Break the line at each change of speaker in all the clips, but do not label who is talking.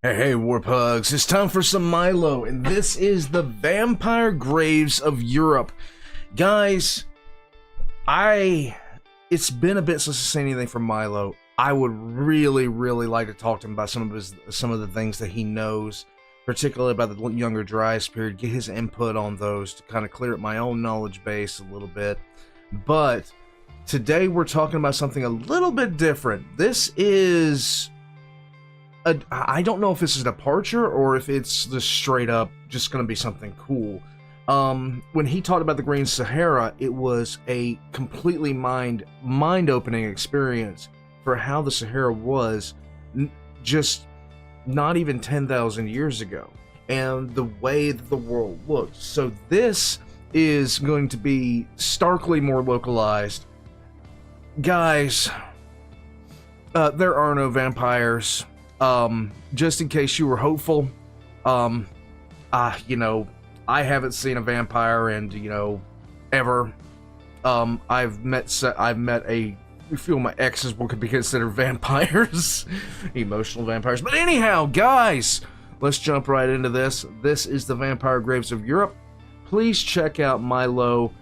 Hey, Warpugs, it's time for some Milo, and this is the Vampire Graves of Europe. Guys, it's been a bit since I've seen anything from Milo. I would really like to talk to him about some of the things that he knows, particularly about the Younger Dryas period, get his input on those to kind of clear up my own knowledge base a little bit. But today we're talking about something a little bit different. This is... I don't know if this is a departure or if it's just straight up just going to be something cool. When he talked about the Green Sahara, it was a completely mind-opening experience for how the Sahara was just not even 10,000 years ago, and the way that the world looked. So this is going to be starkly more localized. Guys, there are no vampires. Just in case you were hopeful, you know, I haven't seen a vampire and, ever. I've met a few of my exes what could be considered vampires, emotional vampires. But anyhow, guys, let's jump right into this. This is the Vampire Graves of Europe. Please check out Milo.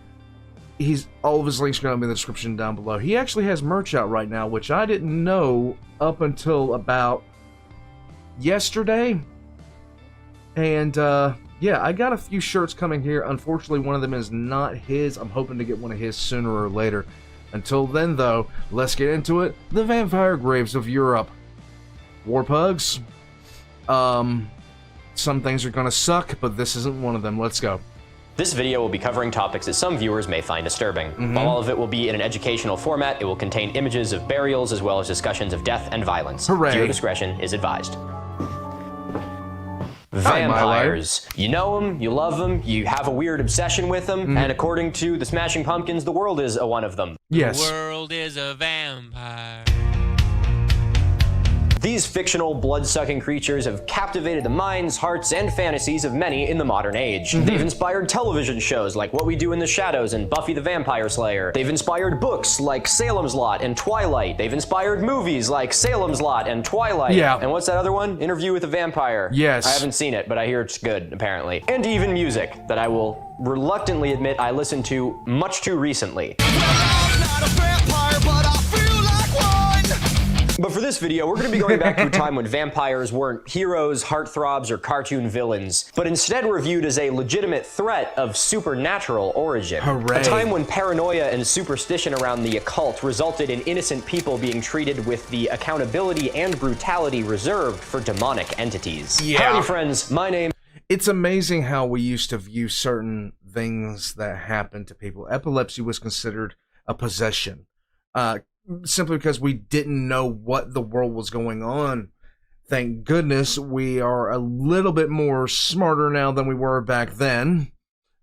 All of his links are going to be in the description down below. He actually has merch out right now, which I didn't know up until about yesterday, and yeah, I got a few shirts coming here. Unfortunately, one of them is not his. I'm hoping to get one of his sooner or later. Until then, though, let's get into it. The Vampire Graves of Europe. Warpugs. Some things are gonna suck, but this isn't one of them. Let's go.
This video will be covering topics that some viewers may find disturbing. While all of it will be in an educational format, it will contain images of burials as well as discussions of death and violence.
Hooray.
Viewer discretion is advised.
Hi,
Vampires. You know them, you love them, you have a weird obsession with them, and according to the Smashing Pumpkins, the world is one of them.
Yes.
The world is a vampire.
These fictional, blood-sucking creatures have captivated the minds, hearts, and fantasies of many in the modern age. They've inspired television shows like What We Do in the Shadows and Buffy the Vampire Slayer. They've inspired books like Salem's Lot and Twilight. They've inspired movies like Salem's Lot and Twilight.
Yeah.
And what's that other one? Interview with a Vampire.
Yes.
I haven't seen it, but I hear it's good, apparently. And even music that I will reluctantly admit I listened to much too recently.
I'm not a vampire, but I feel like one.
But for this video, we're going to be going back to a time when vampires weren't heroes, heartthrobs, or cartoon villains, but instead were viewed as a legitimate threat of supernatural origin.
Hooray.
A time when paranoia and superstition around the occult resulted in innocent people being treated with the accountability and brutality reserved for demonic entities.
Yeah.
Howdy, friends. My name...
It's amazing how we used to view certain things that happened to people. Epilepsy was considered a possession. Simply because we didn't know what the world was going on. Thank goodness we are a little bit more smarter now than we were back then.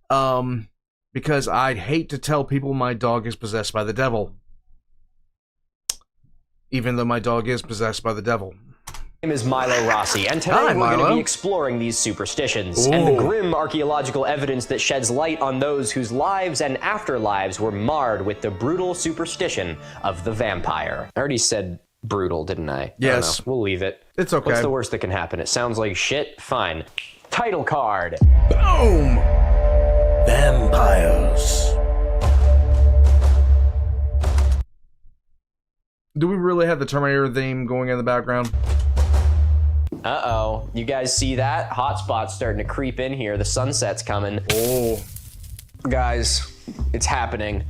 Because I'd hate to tell people my dog is possessed by the devil. Even though my dog is possessed by the devil.
My name is Milo Rossi, and today
Hi,
we're going to
Milo.
be exploring these superstitions and the grim archaeological evidence that sheds light on those whose lives and afterlives were marred with the brutal superstition of the vampire. I already said brutal, didn't I?
Yes.
I don't know. We'll leave it.
It's okay.
What's the worst that can happen? It sounds like shit? Fine. Title card.
Boom! Vampires. Do we really have the Terminator theme going in the background?
Uh-oh. You guys see that? Hotspot's starting to creep in here. The sunset's coming.
Oh.
Guys, it's happening.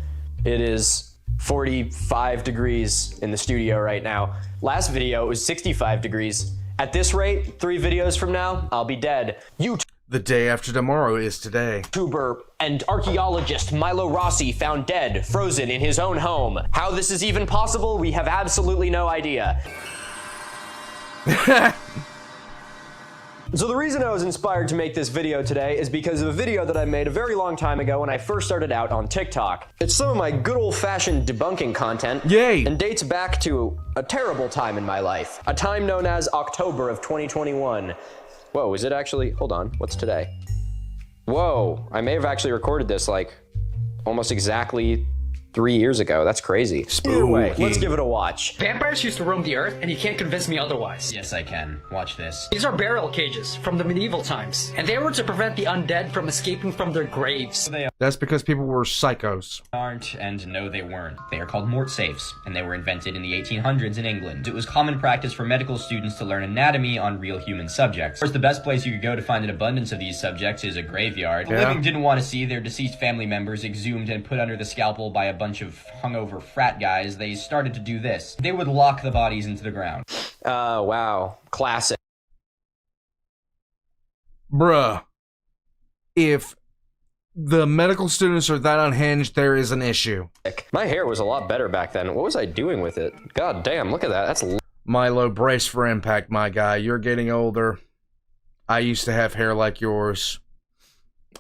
It is 45 degrees in the studio right now. Last video, it was 65 degrees. At this rate, 3 videos from now, I'll be dead.
The day after tomorrow is today.
YouTuber and archaeologist Milo Rossi found dead, frozen in his own home. How this is even possible, we have absolutely no idea. So the reason I was inspired to make this video today is because of a video that I made a very long time ago when I first started out on TikTok. It's some of my good old-fashioned debunking content.
Yay!
And dates back to a terrible time in my life. A time known as October of 2021. Whoa, is it actually? Hold on, what's today? Whoa, I may have actually recorded this like almost exactly 3 years ago. That's crazy. Anyway,
Spooky.
let's give it a watch.
Vampires used to roam the earth, and you can't convince me otherwise.
Yes, I can. Watch this.
These are burial cages from the medieval times, and they were to prevent the undead from escaping from their graves.
They
That's because people were psychos.
aren't, and no, they weren't. They are called mort safes, and they were invented in the 1800s in England. It was common practice for medical students to learn anatomy on real human subjects. Of course, the best place you could go to find an abundance of these subjects is a graveyard. The
Yeah.
living didn't want to see their deceased family members exhumed and put under the scalpel by a bunch of hungover frat guys. They started to do this. They would lock the bodies into the ground.
Wow. Classic.
Bruh. If the medical students are that unhinged, there is an issue.
My hair was a lot better back then. What was I doing with it? God damn, look at that. That's
Milo, brace for impact, my guy. You're getting older. I used to have hair like yours.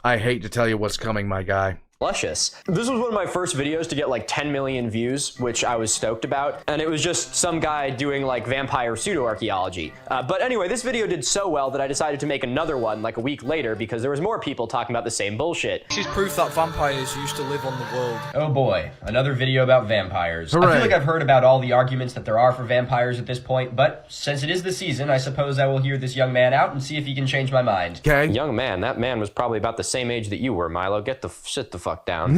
I hate to tell you what's coming, my guy.
luscious. This was one of my first videos to get like 10 million views, which I was stoked about. And it was just some guy doing like vampire pseudo-archaeology. But anyway, this video did so well that I decided to make another one like a week later because there was more people talking about the same bullshit.
This is proof that vampires used to live on the world.
Oh boy, another video about vampires. I
Hooray.
feel like I've heard about all the arguments that there are for vampires at this point, but since it is the season, I suppose I will hear this young man out and see if he can change my mind.
Okay.
Young man, that man was probably about the same age that you were, Milo. Sit the fuck down.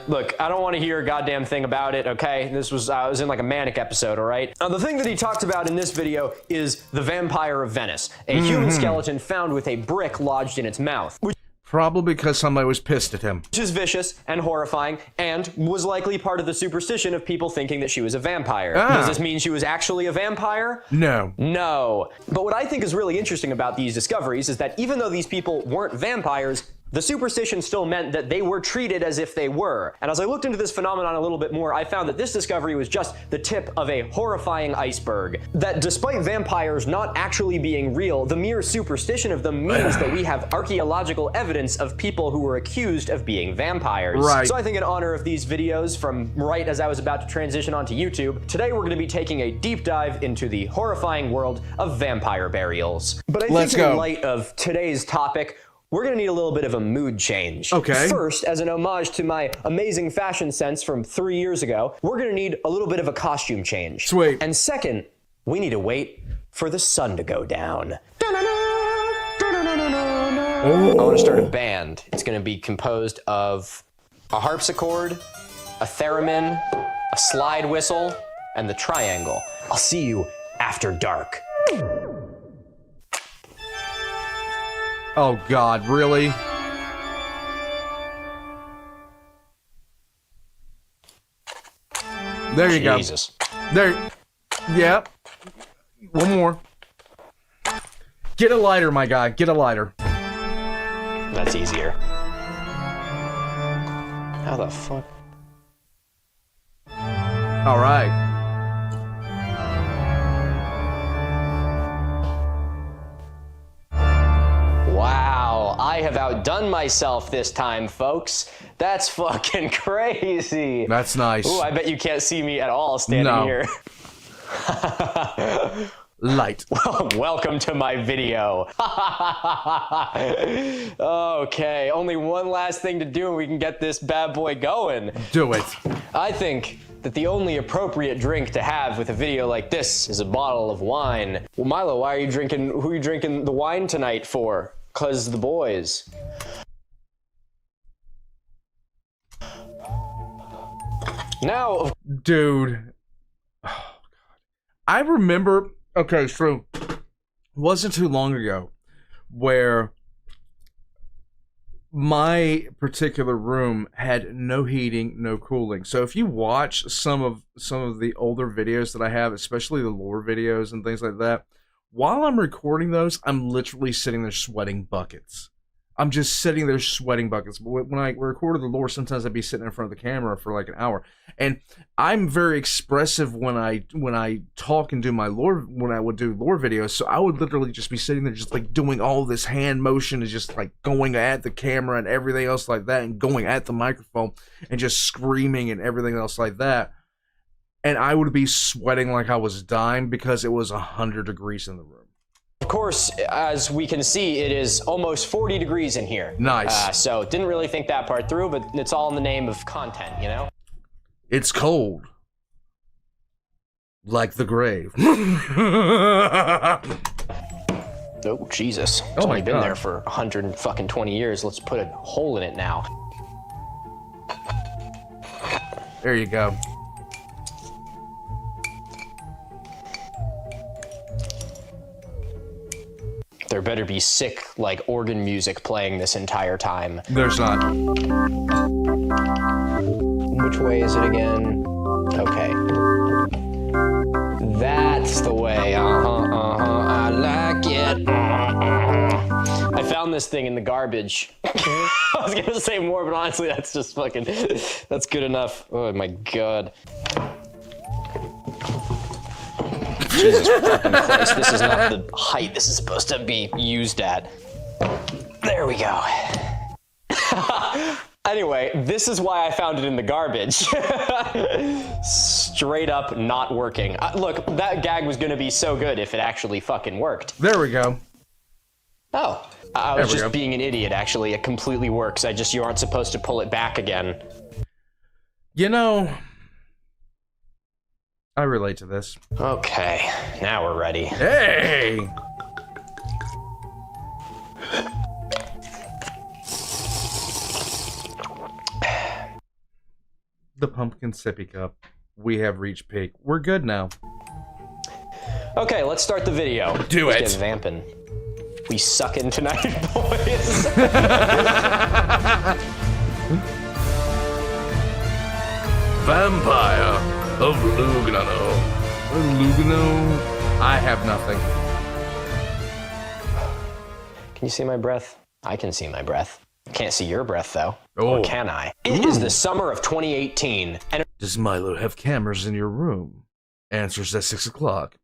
Look, I don't want to hear a goddamn thing about it, okay? This was, I was in like a manic episode, all right? Now, the thing that he talked about in this video is the Vampire of Venice, a human skeleton found with a brick lodged in its mouth,
Probably because somebody was pissed at him.
which is vicious and horrifying and was likely part of the superstition of people thinking that she was a vampire. Does this mean she was actually a vampire?
No.
No. But what I think is really interesting about these discoveries is that even though these people weren't vampires, the superstition still meant that they were treated as if they were. And as I looked into this phenomenon a little bit more, I found that this discovery was just the tip of a horrifying iceberg. That despite vampires not actually being real, the mere superstition of them means that we have archaeological evidence of people who were accused of being vampires.
Right.
So I think in honor of these videos, from right as I was about to transition onto YouTube, today we're going to be taking a deep dive into the horrifying world of vampire burials. But I
Let's
think in
go.
light of today's topic, we're gonna need a little bit of a mood change.
Okay.
First, as an homage to my amazing fashion sense from 3 years ago, we're gonna need a little bit of a costume change.
Sweet.
And second, we need to wait for the sun to go down. I wanna start a band. It's gonna be composed of a harpsichord, a theremin, a slide whistle, and the triangle. I'll see you after dark.
Oh God, really? There you
Jesus.
go. There. Yep. One more. Get a lighter, my guy. Get a lighter.
That's easier. How the fuck?
All right.
Wow, I have outdone myself this time, folks. That's fucking crazy.
That's nice.
Ooh, I bet you can't see me at all standing
No.
here.
Light.
Welcome to my video. Okay, only one last thing to do and we can get this bad boy going.
Do it.
I think that the only appropriate drink to have with a video like this is a bottle of wine. Well, Milo, why are you drinking, who are you drinking the wine tonight for? 'Cause the boys. Now,
Dude. Oh, God. I remember, okay, so it wasn't too long ago where my particular room had no heating, no cooling. So if you watch some of the older videos that I have, especially the lore videos and things like that, while I'm recording those, I'm literally sitting there sweating buckets. I'm just sitting there sweating buckets. But when I recorded the lore, sometimes I'd be sitting in front of the camera for like an hour. And I'm very expressive when I talk and do my lore, when I would do lore videos. So I would literally just be sitting there just like doing all this hand motion and just like going at the camera and everything else like that and going at the microphone and just screaming and everything else like that. And I would be sweating like I was dying because it was 100 degrees in the room.
of course, as we can see, it is almost 40 degrees in here.
Nice.
So didn't really think that part through, but it's all in the name of content, you know?
It's cold. Like the grave.
Oh, Jesus. It's
Oh my
only been
God.
there for 120 years. Let's put a hole in it now.
There you go.
There better be sick, like, organ music playing this entire time.
There's not.
Which way is it again? Okay. That's the way. I like it. I found this thing in the garbage. I was gonna say more, but honestly, that's just fucking, that's good enough. Oh my God. Jesus fucking Christ, this is not the height this is supposed to be used at. There we go. Anyway, this is why I found it in the garbage. Straight up not working. Look, that gag was gonna be so good if it actually fucking worked.
There we go.
Oh, I was just being an idiot, actually. It completely works. You aren't supposed to pull it back again.
You know, I relate to this.
Okay, now we're ready.
Hey! The pumpkin sippy cup. We have reached peak. We're good now.
Okay, let's start the video.
Do
Let's
it.
get vamping. We suck in tonight, boys.
Vampire of Lugnano. Lugnano? I have nothing.
Can you see my breath? I can see my breath. Can't see your breath, though.
Oh.
Or can I? It is the summer of 2018, and
Does Milo have cameras in your room? Answers at 6 o'clock.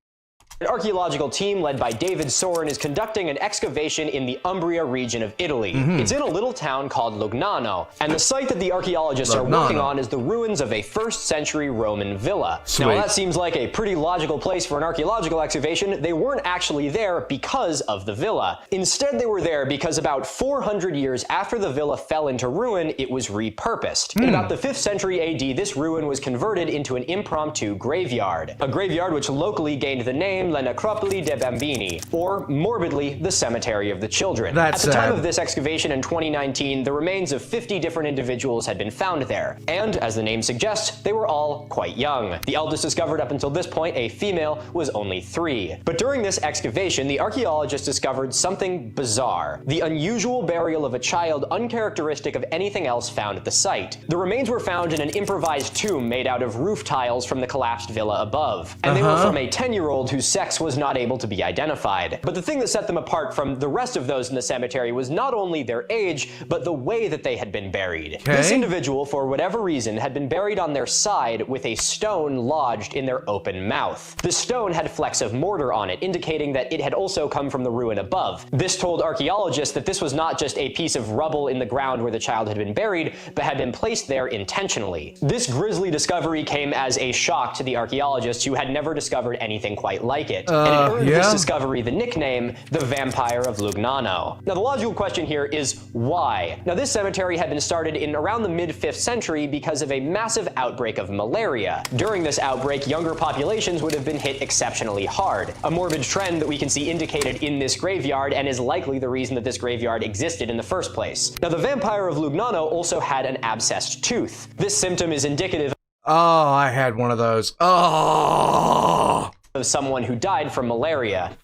an archaeological team led by David Soren is conducting an excavation in the Umbria region of Italy. It's in a little town called Lugnano, and the site that the archaeologists are working on is the ruins of a 1st century Roman villa. Now, while that seems like a pretty logical place for an archaeological excavation, they weren't actually there because of the villa. Instead, they were there because about 400 years after the villa fell into ruin, it was repurposed. In about the 5th century AD, this ruin was converted into an impromptu graveyard. A graveyard which locally gained the name La Necropoli dei Bambini, or morbidly, the Cemetery of the Children. At the time of this excavation in 2019, the remains of 50 different individuals had been found there, and as the name suggests, they were all quite young. The eldest discovered up until this point, a female, was only 3. But during this excavation, the archaeologists discovered something bizarre: the unusual burial of a child uncharacteristic of anything else found at the site. The remains were found in an improvised tomb made out of roof tiles from the collapsed villa above, and they were from a 10-year-old whose sex was not able to be identified. But the thing that set them apart from the rest of those in the cemetery was not only their age, but the way that they had been buried. This individual, for whatever reason, had been buried on their side with a stone lodged in their open mouth. The stone had flecks of mortar on it, indicating that it had also come from the ruin above. This told archaeologists that this was not just a piece of rubble in the ground where the child had been buried, but had been placed there intentionally. This grisly discovery came as a shock to the archaeologists, who had never discovered anything quite like it. And it earned this discovery the nickname, the Vampire of Lugnano. Now, the logical question here is why? Now, this cemetery had been started in around the mid-5th century because of a massive outbreak of malaria. During this outbreak, younger populations would have been hit exceptionally hard, a morbid trend that we can see indicated in this graveyard, and is likely the reason that this graveyard existed in the first place. Now, the Vampire of Lugnano also had an abscessed tooth. This symptom is indicative
Oh, I had one of those. Oh!
Of someone who died from malaria.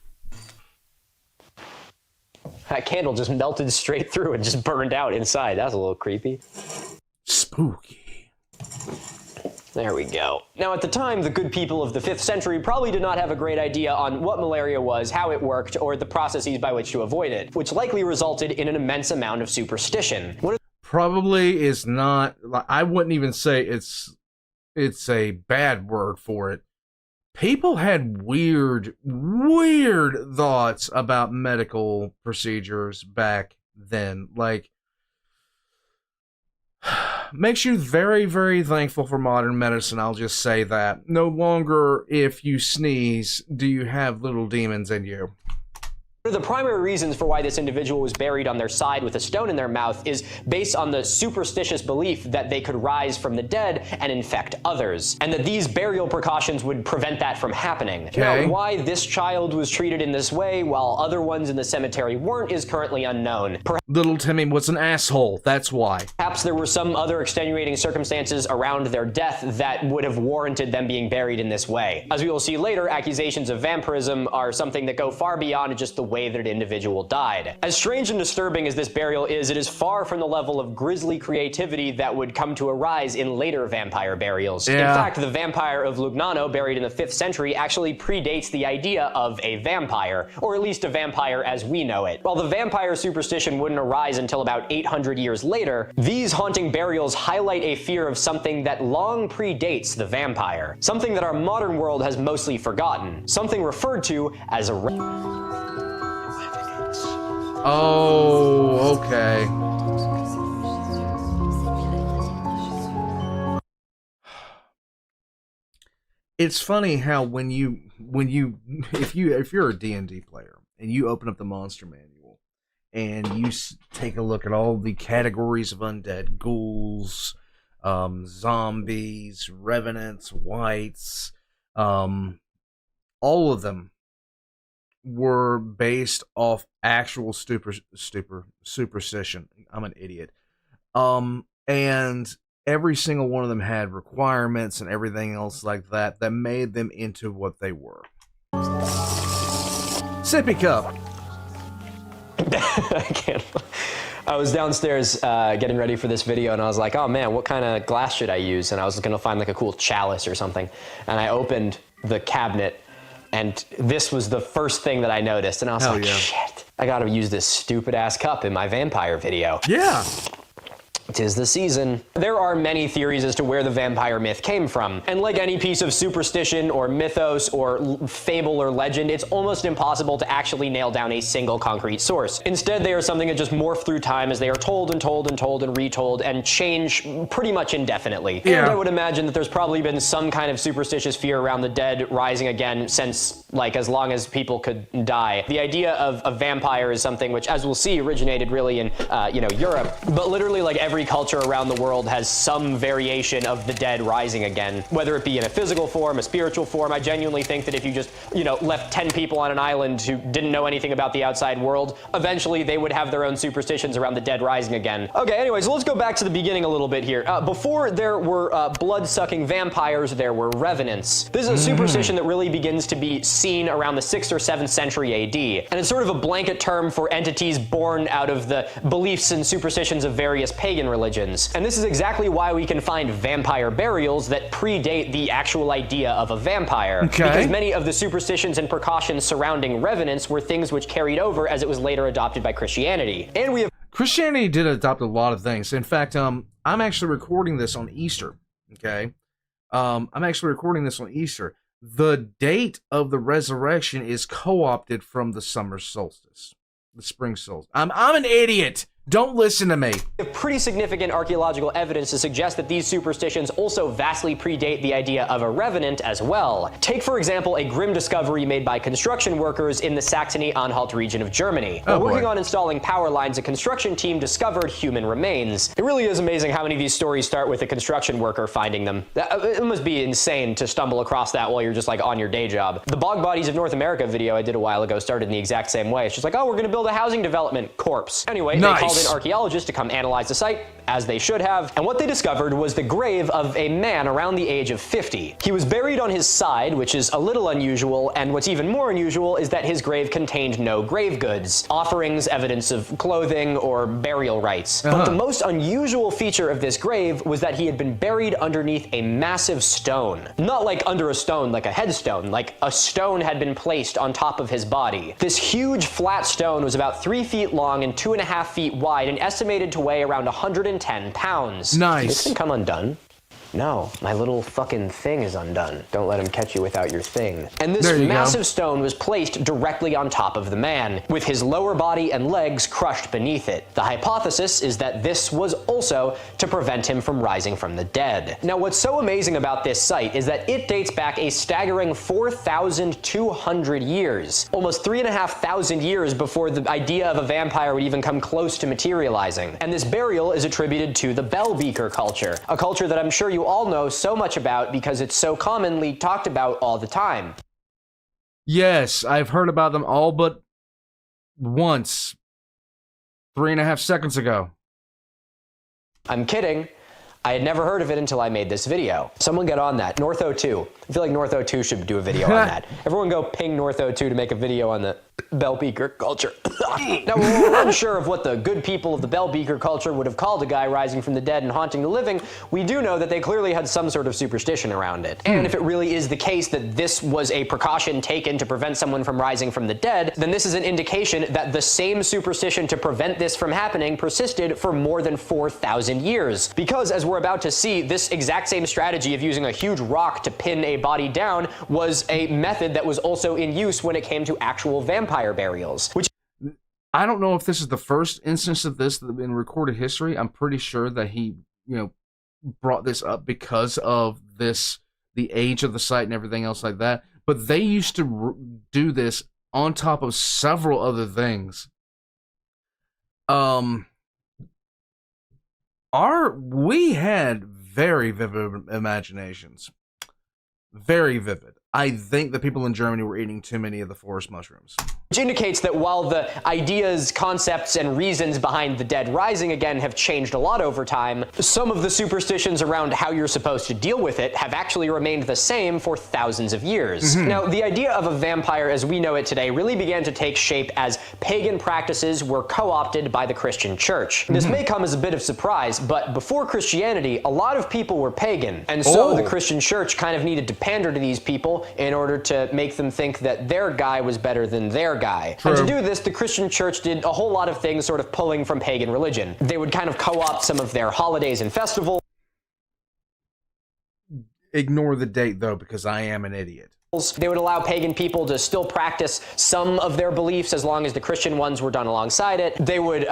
That candle just melted straight through and just burned out inside. That's a little creepy.
Spooky.
There we go. Now, at the time, the good people of the 5th century probably did not have a great idea on what malaria was, how it worked, or the processes by which to avoid it, which likely resulted in an immense amount of superstition.
Probably is not, I wouldn't even say it's a bad word for it. People had weird thoughts about medical procedures back then. Like, makes you very, very thankful for modern medicine, I'll just say that. No longer, if you sneeze, do you have little demons in you.
One of the primary reasons for why this individual was buried on their side with a stone in their mouth is based on the superstitious belief that they could rise from the dead and infect others, and that these burial precautions would prevent that from happening.
Okay.
Now, why this child was treated in this way while other ones in the cemetery weren't is currently unknown.
Little Timmy was an asshole, that's why.
Perhaps there were some other extenuating circumstances around their death that would have warranted them being buried in this way. As we will see later, accusations of vampirism are something that go far beyond just the way that an individual died. As strange and disturbing as this burial is, it is far from the level of grisly creativity that would come to arise in later vampire burials.
Yeah.
In fact, the vampire of Lugnano, buried in the 5th century, actually predates the idea of a vampire, or at least a vampire as we know it. While the vampire superstition wouldn't arise until about 800 years later, these haunting burials highlight a fear of something that long predates the vampire, something that our modern world has mostly forgotten, something referred to as a
Oh, okay. It's funny how if you're a D&D player and you open up the monster manual and you take a look at all the categories of undead, ghouls, zombies, revenants, wights, all of them were based off actual superstition. I'm an idiot. And every single one of them had requirements and everything else like that that made them into what they were. Sippy cup.
I can't. I was downstairs getting ready for this video, and I was like, oh man, what kind of glass should I use? And I was gonna find like a cool chalice or something. And I opened the cabinet, and this was the first thing that I noticed, and I was like, shit, I gotta use this stupid ass cup in my vampire video.
Yeah.
'Tis the season. There are many theories as to where the vampire myth came from, and like any piece of superstition or mythos or fable or legend, it's almost impossible to actually nail down a single concrete source. Instead, they are something that just morph through time as they are told and told and told and retold and change pretty much indefinitely.
Yeah.
And I would imagine that there's probably been some kind of superstitious fear around the dead rising again since, like, as long as people could die. The idea of a vampire is something which, as we'll see, originated really in, Europe, but literally like every culture around the world has some variation of the dead rising again, whether it be in a physical form, a spiritual form. I genuinely think that if you just, left 10 people on an island who didn't know anything about the outside world, eventually they would have their own superstitions around the dead rising again. Okay, anyways, let's go back to the beginning a little bit here. Before there were blood-sucking vampires, there were revenants. This is a superstition that really begins to be seen around the 6th or 7th century AD, and it's sort of a blanket term for entities born out of the beliefs and superstitions of various pagan religions. And this is exactly why we can find vampire burials that predate the actual idea of a vampire.
Okay.
Because many of the superstitions and precautions surrounding revenants were things which carried over as it was later adopted by Christianity. And we have
Christianity did adopt a lot of things. In fact, I'm actually recording this on Easter. Okay. I'm actually recording this on Easter. The date of the resurrection is co-opted from the summer solstice, the spring solstice. I'm an idiot. Don't listen to me.
We have pretty significant archaeological evidence to suggest that these superstitions also vastly predate the idea of a revenant as well. Take, for example, a grim discovery made by construction workers in the Saxony-Anhalt region of Germany. While working on installing power lines, a construction team discovered human remains. It really is amazing how many of these stories start with a construction worker finding them. It must be insane to stumble across that while you're just like on your day job. The Bog Bodies of North America video I did a while ago started in the exact same way. It's just like, oh, we're gonna build a housing development. Corpse. Anyway,
nice.
They called in archaeologists to come analyze the site, as they should have, and what they discovered was the grave of a man around the age of 50. He was buried on his side, which is a little unusual, and what's even more unusual is that his grave contained no grave goods, offerings, evidence of clothing, or burial rites. But the most unusual feature of this grave was that he had been buried underneath a massive stone. Not like under a stone, like a headstone, like a stone had been placed on top of his body. This huge flat stone was about 3 feet long and 2.5 feet wide and estimated to weigh around 110 pounds.
Nice.
This can come undone. No, my little fucking thing is undone. Don't let him catch you without your thing. And this
There you
massive
go.
stone was placed directly on top of the man, with his lower body and legs crushed beneath it. The hypothesis is that this was also to prevent him from rising from the dead. Now, what's so amazing about this site is that it dates back a staggering 4,200 years, almost 3,500 years before the idea of a vampire would even come close to materializing. And this burial is attributed to the bell beaker culture, a culture that I'm sure you all know so much about because it's so commonly talked about all the time.
Yes, I've heard about them all but once. 3.5 seconds ago.
I'm kidding. I had never heard of it until I made this video. Someone get on that. North02. I feel like North02 should do a video on that. Everyone go ping North02 to make a video on the bell beaker culture. Now, we're unsure of what the good people of the bell beaker culture would have called a guy rising from the dead and haunting the living. We do know that they clearly had some sort of superstition around it. And if it really is the case that this was a precaution taken to prevent someone from rising from the dead, then this is an indication that the same superstition to prevent this from happening persisted for more than 4,000 years. Because, as we're about to see, this exact same strategy of using a huge rock to pin a body down was a method that was also in use when it came to actual vampire burials, which
I don't know if this is the first instance of this in recorded history. I'm pretty sure that he, brought this up because of this, the age of the site and everything else like that. But they used to do this on top of several other things. We had very vivid imaginations. Very vivid. I think the people in Germany were eating too many of the forest mushrooms.
which indicates that while the ideas, concepts, and reasons behind the dead rising again have changed a lot over time, some of the superstitions around how you're supposed to deal with it have actually remained the same for thousands of years. Now, the idea of a vampire as we know it today really began to take shape as pagan practices were co-opted by the Christian church. This may come as a bit of surprise, but before Christianity, a lot of people were pagan, and so the Christian church kind of needed to pander to these people in order to make them think that their guy was better than their guy. And to do this, the Christian church did a whole lot of things sort of pulling from pagan religion. They would kind of co-opt some of their holidays and festivals.
Ignore the date, though, because I am an idiot.
They would allow pagan people to still practice some of their beliefs as long as the Christian ones were done alongside it. They would,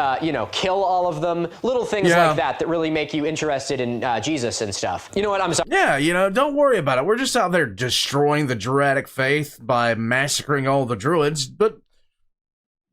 kill all of them. Little things like that that really make you interested in Jesus and stuff. You know what? I'm sorry.
Yeah, don't worry about it. We're just out there destroying the Druidic faith by massacring all the druids, but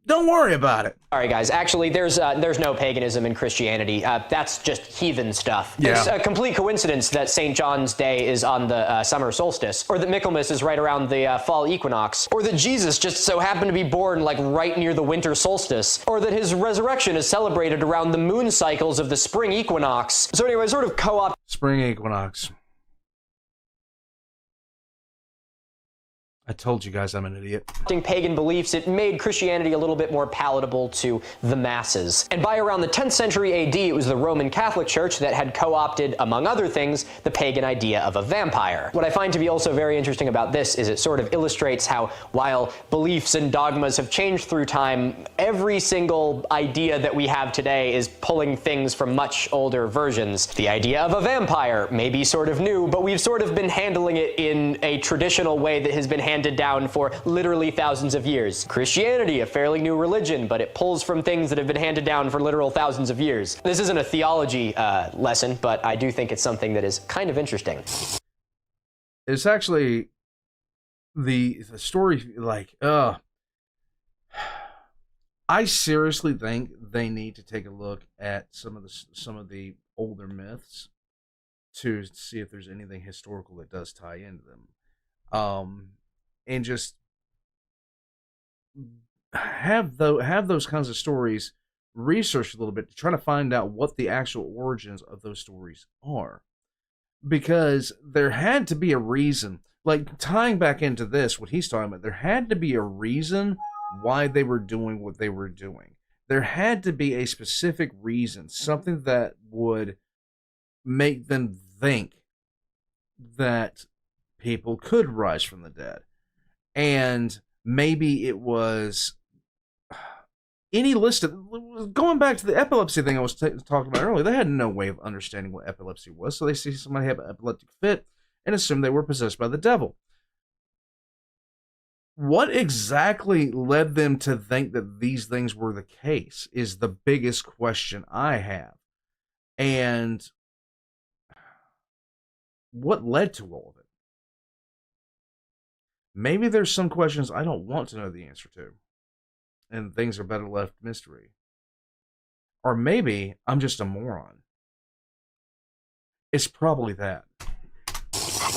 don't worry about it.
Sorry, guys. Actually, there's no paganism in Christianity. That's just heathen stuff.
Yeah.
It's a complete coincidence that St. John's Day is on the summer solstice, or that Michaelmas is right around the fall equinox, or that Jesus just so happened to be born like right near the winter solstice, or that his resurrection is celebrated around the moon cycles of the spring equinox. So anyway, sort of co-op.
Spring equinox. I told you guys I'm an idiot.
Pagan beliefs, it made Christianity a little bit more palatable to the masses. And by around the 10th century AD, it was the Roman Catholic Church that had co-opted, among other things, the pagan idea of a vampire. What I find to be also very interesting about this is it sort of illustrates how, while beliefs and dogmas have changed through time, every single idea that we have today is pulling things from much older versions. The idea of a vampire may be sort of new, but we've sort of been handling it in a traditional way that has been handed down for literally thousands of years. Christianity, a fairly new religion, but it pulls from things that have been handed down for literal thousands of years. This isn't a theology lesson, but I do think it's something that is kind of interesting.
It's actually the story, I seriously think they need to take a look at some of the older myths to see if there's anything historical that does tie into them. And just have those kinds of stories researched a little bit to try to find out what the actual origins of those stories are. Because there had to be a reason, like tying back into this, what he's talking about, there had to be a reason why they were doing what they were doing. There had to be a specific reason, something that would make them think that people could rise from the dead. And maybe it was any list of, going back to the epilepsy thing I was talking about earlier, they had no way of understanding what epilepsy was, so they see somebody have an epileptic fit and assume they were possessed by the devil. What exactly led them to think that these things were the case is the biggest question I have. And what led to all of it? Maybe there's some questions I don't want to know the answer to, and things are better left mystery. Or maybe I'm just a moron. It's probably that.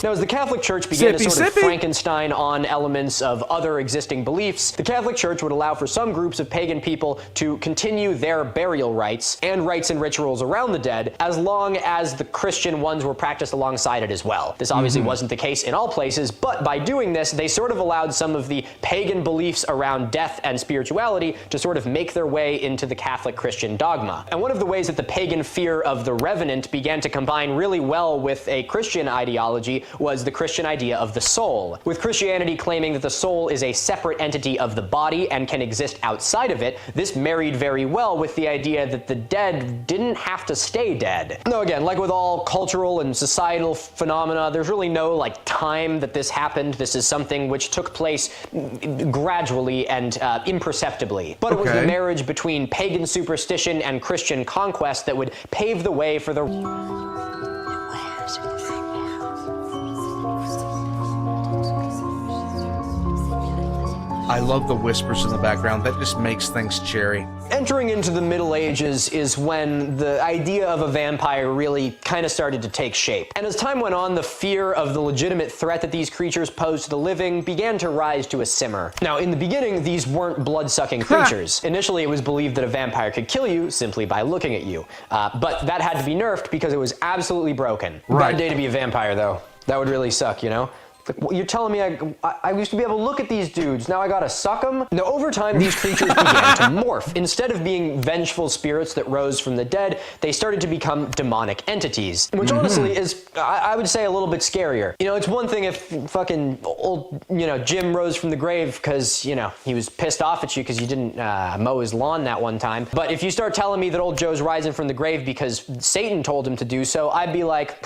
Now, as the Catholic Church began to sort of Frankenstein on elements of other existing beliefs, the Catholic Church would allow for some groups of pagan people to continue their burial rites and rites and rituals around the dead, as long as the Christian ones were practiced alongside it as well. This obviously wasn't the case in all places, but by doing this, they sort of allowed some of the pagan beliefs around death and spirituality to sort of make their way into the Catholic Christian dogma. And one of the ways that the pagan fear of the revenant began to combine really well with a Christian ideology was the Christian idea of the soul, with Christianity claiming that the soul is a separate entity of the body and can exist outside of it. This married very well with the idea that the dead didn't have to stay dead. Though again, like with all cultural and societal phenomena, there's really no like time that this happened. This is something which took place gradually and imperceptibly. But it was the marriage between pagan superstition and Christian conquest that would pave the way for the
I love the whispers in the background. That just makes things cherry.
Entering into the Middle Ages is when the idea of a vampire really kind of started to take shape. And as time went on, the fear of the legitimate threat that these creatures posed to the living began to rise to a simmer. Now, in the beginning, these weren't blood-sucking creatures. Initially, it was believed that a vampire could kill you simply by looking at you. But that had to be nerfed because it was absolutely broken. Bad day to be a vampire, though. That would really suck, you know? Like, you're telling me I used to be able to look at these dudes, now I gotta suck them? Now, over time, these creatures began to morph. Instead of being vengeful spirits that rose from the dead, they started to become demonic entities, which honestly is, I would say, a little bit scarier. You know, it's one thing if fucking old, Jim rose from the grave because, he was pissed off at you because you didn't mow his lawn that one time. But if you start telling me that old Joe's rising from the grave because Satan told him to do so, I'd be like,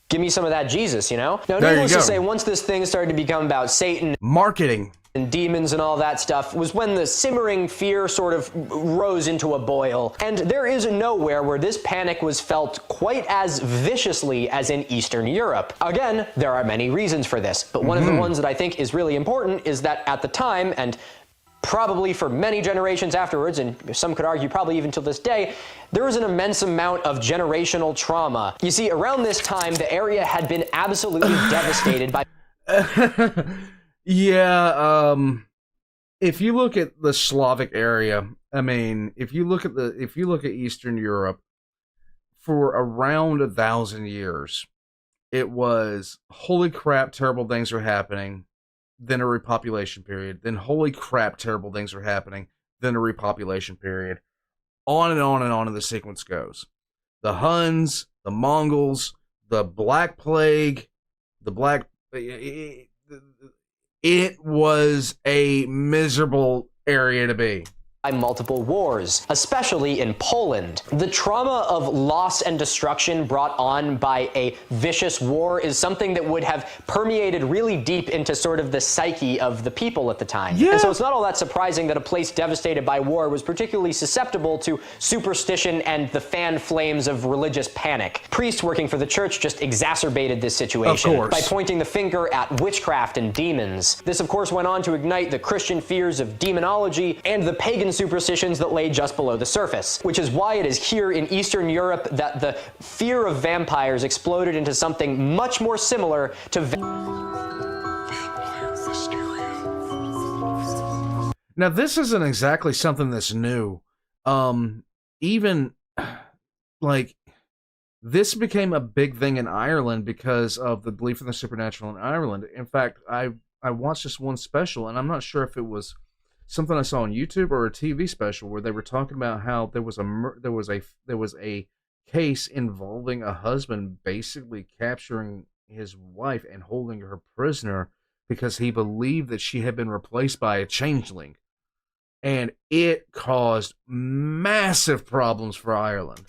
give me some of that Jesus, Now, needless to say, once this thing started to become about Satan,
marketing,
and demons and all that stuff, was when the simmering fear sort of rose into a boil. And there is nowhere where this panic was felt quite as viciously as in Eastern Europe. Again, there are many reasons for this, but one of the ones that I think is really important is that at the time, and probably for many generations afterwards, and some could argue probably even till this day, there was an immense amount of generational trauma. You see, around this time, the area had been absolutely devastated by...
If you look at the Slavic area, if you look at Eastern Europe, for around 1,000 years, it was, holy crap, terrible things are happening, then a repopulation period, then holy crap, terrible things are happening, then a repopulation period. On and on and on and the sequence goes. The Huns, the Mongols, the Black Plague, it was a miserable area to be.
By multiple wars, especially in Poland. The trauma of loss and destruction brought on by a vicious war is something that would have permeated really deep into sort of the psyche of the people at the time. And so it's not all that surprising that a place devastated by war was particularly susceptible to superstition and the fan flames of religious panic. Priests working for the church just exacerbated this situation by pointing the finger at witchcraft and demons. This, of course, went on to ignite the Christian fears of demonology and the pagan superstitions that lay just below the surface, which is why it is here in Eastern Europe that the fear of vampires exploded into something much more similar to
Now, this isn't exactly something that's new. Even, like, this became a big thing in Ireland because of the belief in the supernatural in Ireland. In fact, I watched this one special, and I'm not sure if it was something I saw on YouTube or a TV special where they were talking about how there was a case involving a husband basically capturing his wife and holding her prisoner because he believed that she had been replaced by a changeling. and it caused massive problems for Ireland.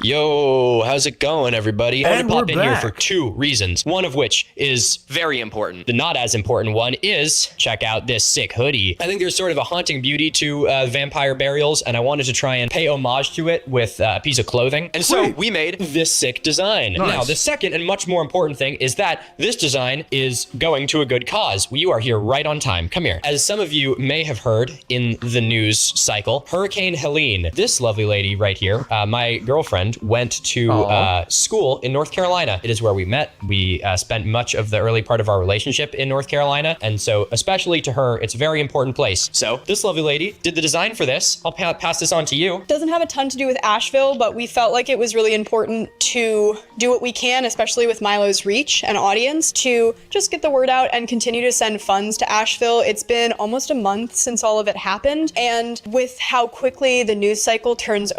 Yo, how's it going, everybody? I
And
want to pop
we're
in here
back.
for 2 reasons. One of which is very important. The not as important one is check out this sick hoodie. I think there's sort of a haunting beauty to vampire burials, and I wanted to try and pay homage to it with a piece of clothing. And so
Sweet.
we made this sick design.
Nice.
Now, the second and much more important thing is that this design is going to a good cause. You are here right on time. Come here. As some of you may have heard in the news cycle, Hurricane Helene, this lovely lady right here, my girlfriend, went to school in North Carolina. It is where we met. We spent much of the early part of our relationship in North Carolina. And so especially to her, it's a very important place. So this lovely lady did the design for this. I'll pass this on to you.
Doesn't have a ton to do with Asheville, but we felt like it was really important to do what we can, especially with Milo's reach and audience, to just get the word out and continue to send funds to Asheville. It's been almost a month since all of it happened, and with how quickly the news cycle turns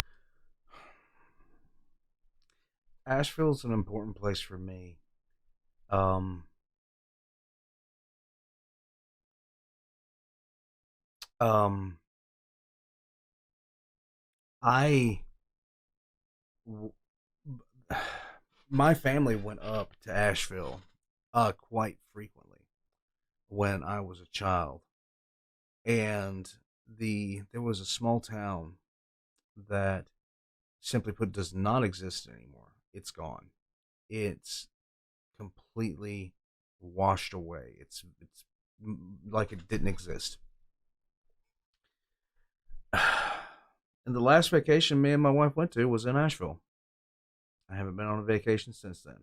Asheville's an important place for me. My family went up to Asheville quite frequently when I was a child, and there was a small town that, simply put, does not exist anymore. It's gone. It's completely washed away. It's like it didn't exist. And the last vacation me and my wife went to was in Asheville. I haven't been on a vacation since then.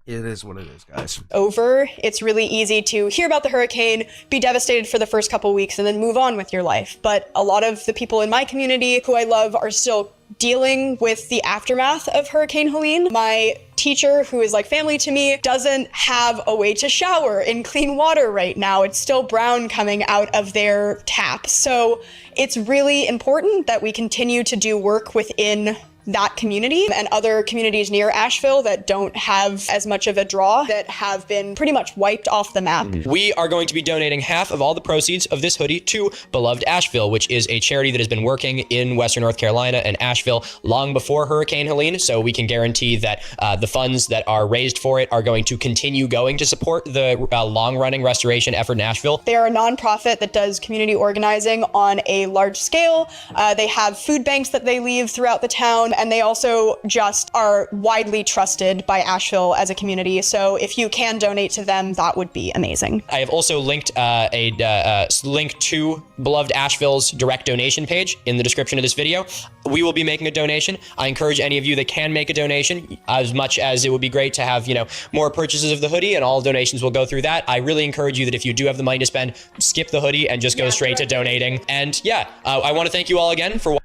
It is what it is, guys.
over. It's really easy to hear about the hurricane, be devastated for the first couple weeks, and then move on with your life. But a lot of the people in my community who I love are still dealing with the aftermath of Hurricane Helene. My teacher, who is like family to me, doesn't have a way to shower in clean water right now. It's still brown coming out of their tap. So it's really important that we continue to do work within that community and other communities near Asheville that don't have as much of a draw, that have been pretty much wiped off the map.
We are going to be donating half of all the proceeds of this hoodie to Beloved Asheville, which is a charity that has been working in Western North Carolina and Asheville long before Hurricane Helene. So we can guarantee that the funds that are raised for it are going to continue going to support the long-running restoration effort in Asheville.
They are a nonprofit that does community organizing on a large scale. They have food banks that they leave throughout the town, and they also just are widely trusted by Asheville as a community. So if you can donate to them, that would be amazing.
I have also linked a link to Beloved Asheville's direct donation page in the description of this video. We will be making a donation. I encourage any of you that can make a donation, as much as it would be great to have, more purchases of the hoodie, and all donations will go through that. I really encourage you that if you do have the money to spend, skip the hoodie and just go straight to donating. And I want to thank you all again for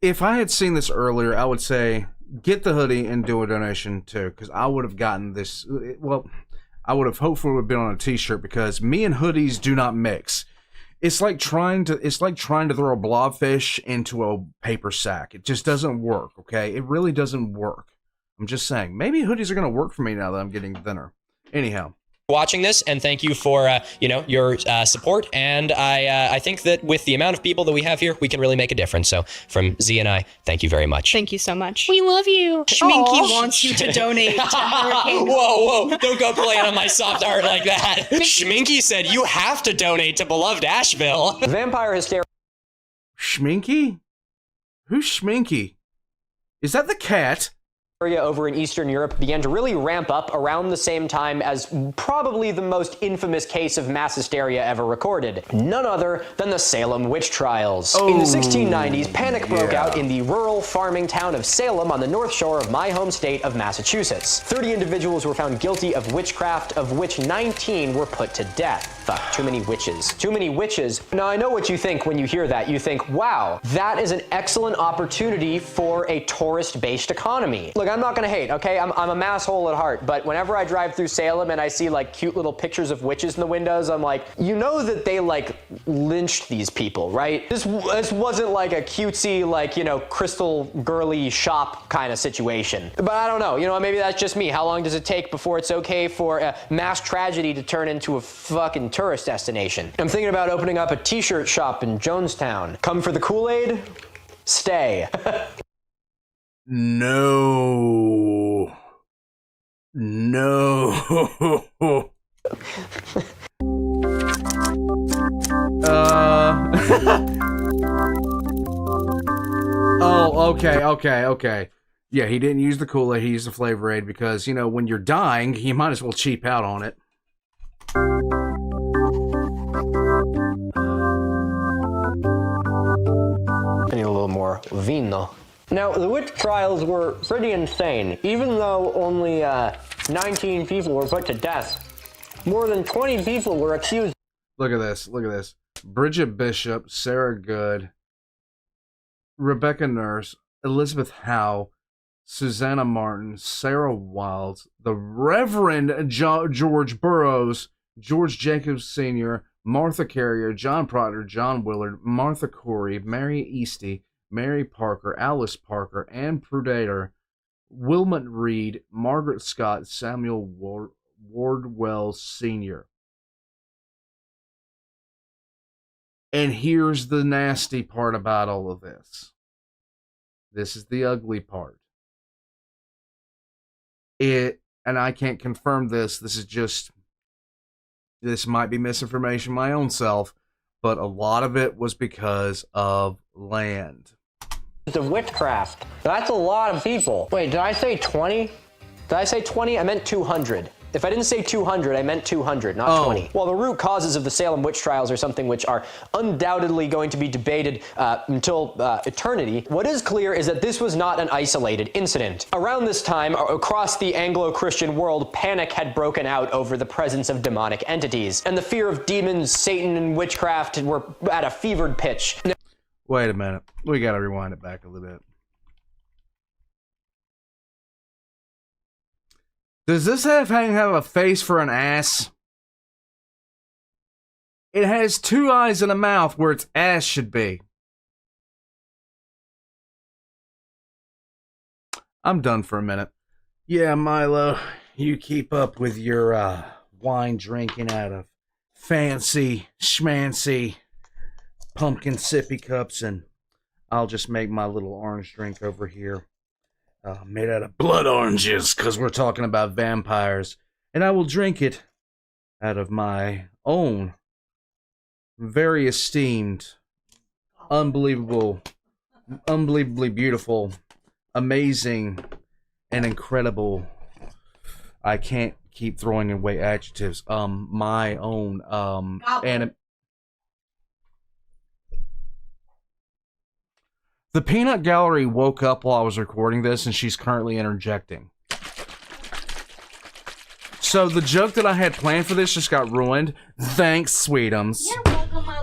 If I had seen this earlier, I would say get the hoodie and do a donation too, because I would have gotten this. Well, I would have hopefully would have been on a T-shirt, because me and hoodies do not mix. It's like trying to throw a blobfish into a paper sack. It just doesn't work. Okay, it really doesn't work. I'm just saying. Maybe hoodies are gonna work for me now that I'm getting thinner. Anyhow.
watching this, and thank you for your support. And I think that with the amount of people that we have here, we can really make a difference. So from Z and I, thank you very much.
Thank you so much.
We love you.
Schminky wants you to donate to Hurricane.
Whoa, don't go playing on my soft art like that. Schminky said you have to donate to Beloved Asheville. Vampire hysteria.
Schminky? Who's Schminky? Is that the cat?
Over in Eastern Europe began to really ramp up around the same time as probably the most infamous case of mass hysteria ever recorded. None other than the Salem witch trials. In the 1690s, panic broke out in the rural farming town of Salem on the north shore of my home state of Massachusetts. 30 individuals were found guilty of witchcraft, of which 19 were put to death. fuck, too many witches. Too many witches. Now, I know what you think when you hear that. You think, wow, that is an excellent opportunity for a tourist-based economy. Look, I'm not gonna hate, okay? I'm a masshole at heart, but whenever I drive through Salem and I see like cute little pictures of witches in the windows, I'm like, you know that they like lynched these people, right? This wasn't like a cutesy, like, you know, crystal girly shop kind of situation. But I don't know, you know, maybe that's just me. How long does it take before it's okay for a mass tragedy to turn into a fucking tourist destination? I'm thinking about opening up a t-shirt shop in Jonestown. Come for the Kool-Aid, stay.
No. Oh, okay. Yeah, he didn't use the Kool-Aid, he used the Flavor Aid because, you know, when you're dying, you might as well cheap out on it.
I need a little more vino. Now, the witch trials were pretty insane. Even though only 19 people were put to death, more than 20 people were accused.
Look at this. Bridget Bishop, Sarah Good, Rebecca Nurse, Elizabeth Howe, Susanna Martin, Sarah Wilds, the Reverend George Burroughs, George Jacobs Sr., Martha Carrier, John Proctor, John Willard, Martha Corey, Mary Easty, Mary Parker, Alice Parker, Ann Prudator, Wilmot Reed, Margaret Scott, Samuel Wardwell Sr. And here's the nasty part about all of this. This is the ugly part. And I can't confirm this, this might be misinformation my own self, but a lot of it was because of land.
The witchcraft. That's a lot of people. Wait, did I say 20? Did I say 20? I meant 200. If I didn't say 200, I meant 200, not 20. Well, the root causes of the Salem witch trials are something which are undoubtedly going to be debated until eternity. What is clear is that this was not an isolated incident. Around this time, across the Anglo-Christian world, panic had broken out over the presence of demonic entities, and the fear of demons, Satan, and witchcraft were at a fevered pitch.
Wait a minute. We gotta rewind it back a little bit. Does this have a face for an ass? It has two eyes and a mouth where its ass should be. I'm done for a minute. Yeah, Milo, you keep up with your wine drinking out of fancy, schmancy, pumpkin sippy cups, and I'll just make my little orange drink over here. Made out of blood oranges, because we're talking about vampires. And I will drink it out of my own very esteemed, unbelievably beautiful, amazing, and incredible. I can't keep throwing away adjectives. My own, The Peanut Gallery woke up while I was recording this, and she's currently interjecting. So the joke that I had planned for this just got ruined. Thanks, Sweetums.
You're welcome, my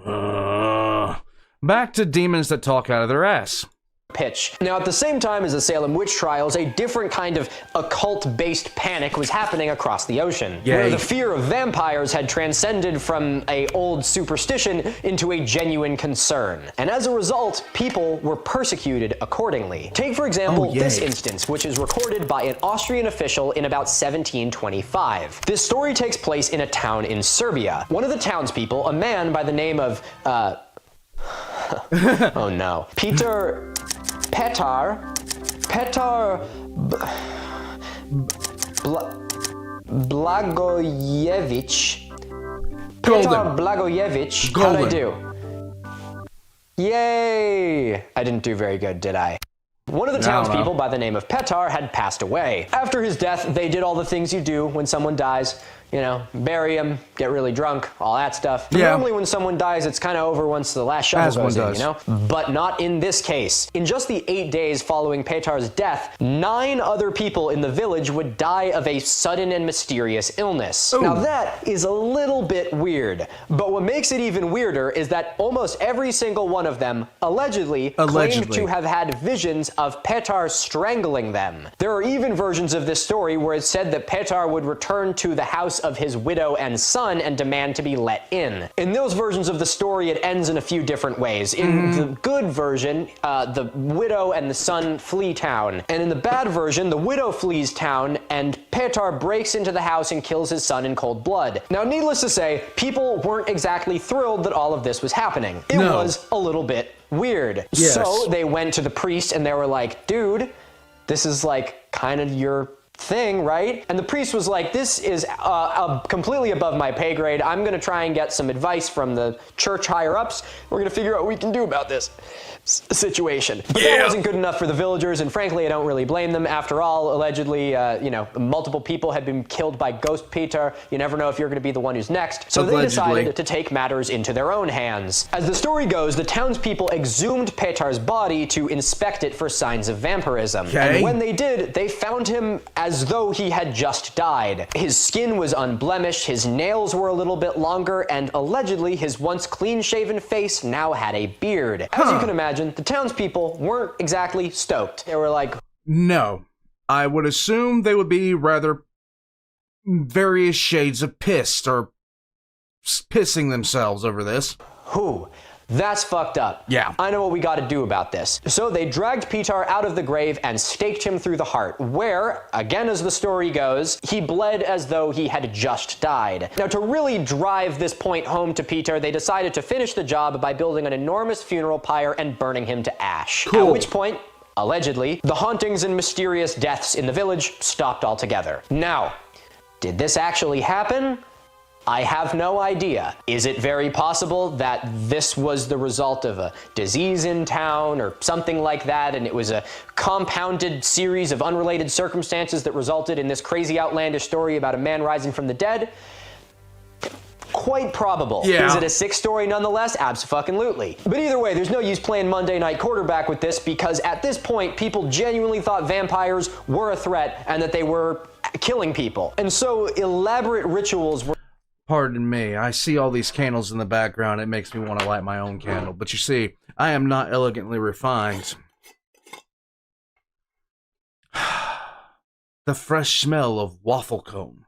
love.
Back to demons that talk out of their ass.
Pitch. Now, at the same time as the Salem witch trials, a different kind of occult-based panic was happening across the ocean, where the fear of vampires had transcended from an old superstition into a genuine concern. And as a result, people were persecuted accordingly. Take, for example, this instance, which is recorded by an Austrian official in about 1725. This story takes place in a town in Serbia. One of the townspeople, a man by the name of, oh no, Petar Blagojevic. Petar Blagojevic. How'd I do? Yay! I didn't do very good, did I? One of the townspeople by the name of Petar had passed away. After his death, they did all the things you do when someone dies. you know, bury him, get really drunk, all that stuff. But
Yeah.
normally when someone dies, it's kind of over once the last shovel
As one
goes in,
does.
you know? But not in this case. In just the 8 days following Petar's death, 9 other people in the village would die of a sudden and mysterious illness.
Ooh.
Now that is a little bit weird, but what makes it even weirder is that almost every single one of them allegedly claimed to have had visions of Petar strangling them. There are even versions of this story where it said that Petar would return to the house of his widow and son and demand to be let in. In those versions of the story, it ends in a few different ways. In the good version, the widow and the son flee town, and in the bad version, the widow flees town and Petar breaks into the house and kills his son in cold blood. Now, needless to say, people weren't exactly thrilled that all of this was happening. It was a little bit weird.
Yes.
So they went to the priest and they were like, dude, this is like kind of your thing, right? And the priest was like, this is completely above my pay grade. I'm gonna try and get some advice from the church higher ups. We're gonna figure out what we can do about this situation. But that wasn't good enough for the villagers, and frankly, I don't really blame them. After all, allegedly, you know, multiple people had been killed by Ghost Petar. You never know if you're gonna be the one who's next. So they decided to take matters into their own hands. As the story goes, the townspeople exhumed Petar's body to inspect it for signs of vampirism. And when they did, they found him as though he had just died. His skin was unblemished, his nails were a little bit longer, and allegedly his once clean-shaven face now had a beard. As you can imagine, the townspeople weren't exactly stoked. They were like,
no. I would assume they would be rather various shades of pissed or pissing themselves over this.
whew. That's fucked up.
Yeah.
I know what we gotta do about this. So they dragged Petar out of the grave and staked him through the heart, where, again as the story goes, he bled as though he had just died. Now to really drive this point home to Petar, they decided to finish the job by building an enormous funeral pyre and burning him to ash.
Cool.
At which point, allegedly, the hauntings and mysterious deaths in the village stopped altogether. Now, did this actually happen? I have no idea. Is it very possible that this was the result of a disease in town or something like that, and it was a compounded series of unrelated circumstances that resulted in this crazy outlandish story about a man rising from the dead? Quite probable.
Yeah.
Is it a sick story nonetheless? Abso-fucking-lutely. But either way, there's no use playing Monday night quarterback with this, because at this point, people genuinely thought vampires were a threat and that they were killing people. And so elaborate rituals were...
Pardon me, I see all these candles in the background. It makes me want to light my own candle. But you see, I am not elegantly refined. The fresh smell of waffle cone.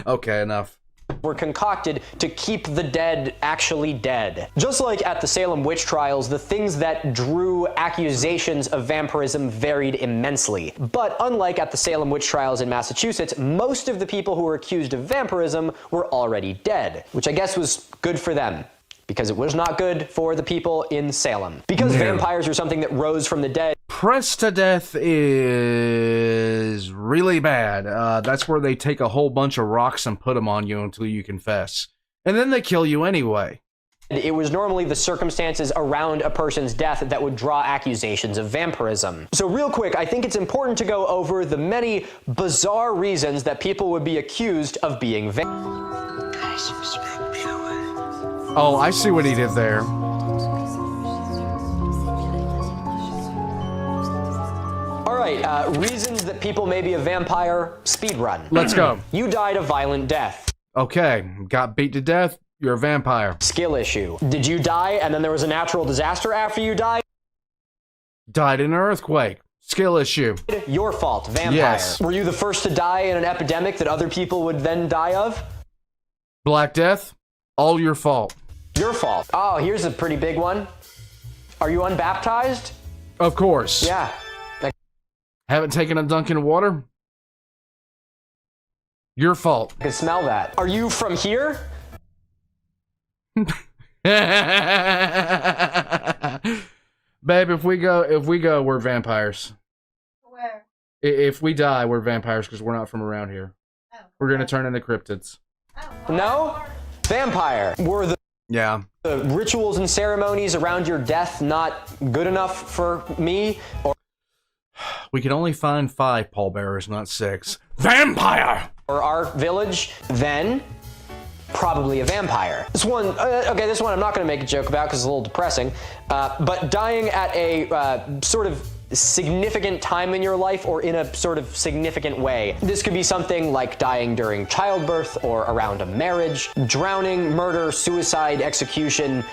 Okay, enough.
Were concocted to keep the dead actually dead. Just like at the Salem witch trials, the things that drew accusations of vampirism varied immensely. But unlike at the Salem witch trials in Massachusetts, most of the people who were accused of vampirism were already dead, which I guess was good for them, because it was not good for the people in Salem. Because vampires are something that rose from the dead.
Pressed to death is really bad. That's where they take a whole bunch of rocks and put them on you until you confess. And then they kill you anyway.
It was normally the circumstances around a person's death that would draw accusations of vampirism. So real quick, I think it's important to go over the many bizarre reasons that people would be accused of being
Oh, I see what he did there.
Alright, reasons that people may be a vampire, speedrun.
Let's go.
You died a violent death.
Okay, got beat to death, you're a vampire.
Skill issue. Did you die and then there was a natural disaster after you died?
Died in an earthquake. Skill issue.
Your fault, vampire.
Yes.
Were you the first to die in an epidemic that other people would then die of?
Black Death, all your fault.
Your fault. Oh, here's a pretty big one. Are you unbaptized?
Of course.
Yeah.
Haven't taken a dunk in water? Your fault.
I can smell that. Are you from here?
Babe, if we go, we're vampires.
Where?
If we die, we're vampires because we're not from around here.
Oh.
We're gonna turn into cryptids.
Oh.
No? Vampire. Were the
Yeah.
The rituals and ceremonies around your death not good enough for me? Or
We can only find 5 pallbearers, not 6. Vampire!
or our village, then probably a vampire. This one I'm not going to make a joke about because it's a little depressing, but dying at a sort of significant time in your life or in a sort of significant way. This could be something like dying during childbirth or around a marriage, drowning, murder, suicide, execution.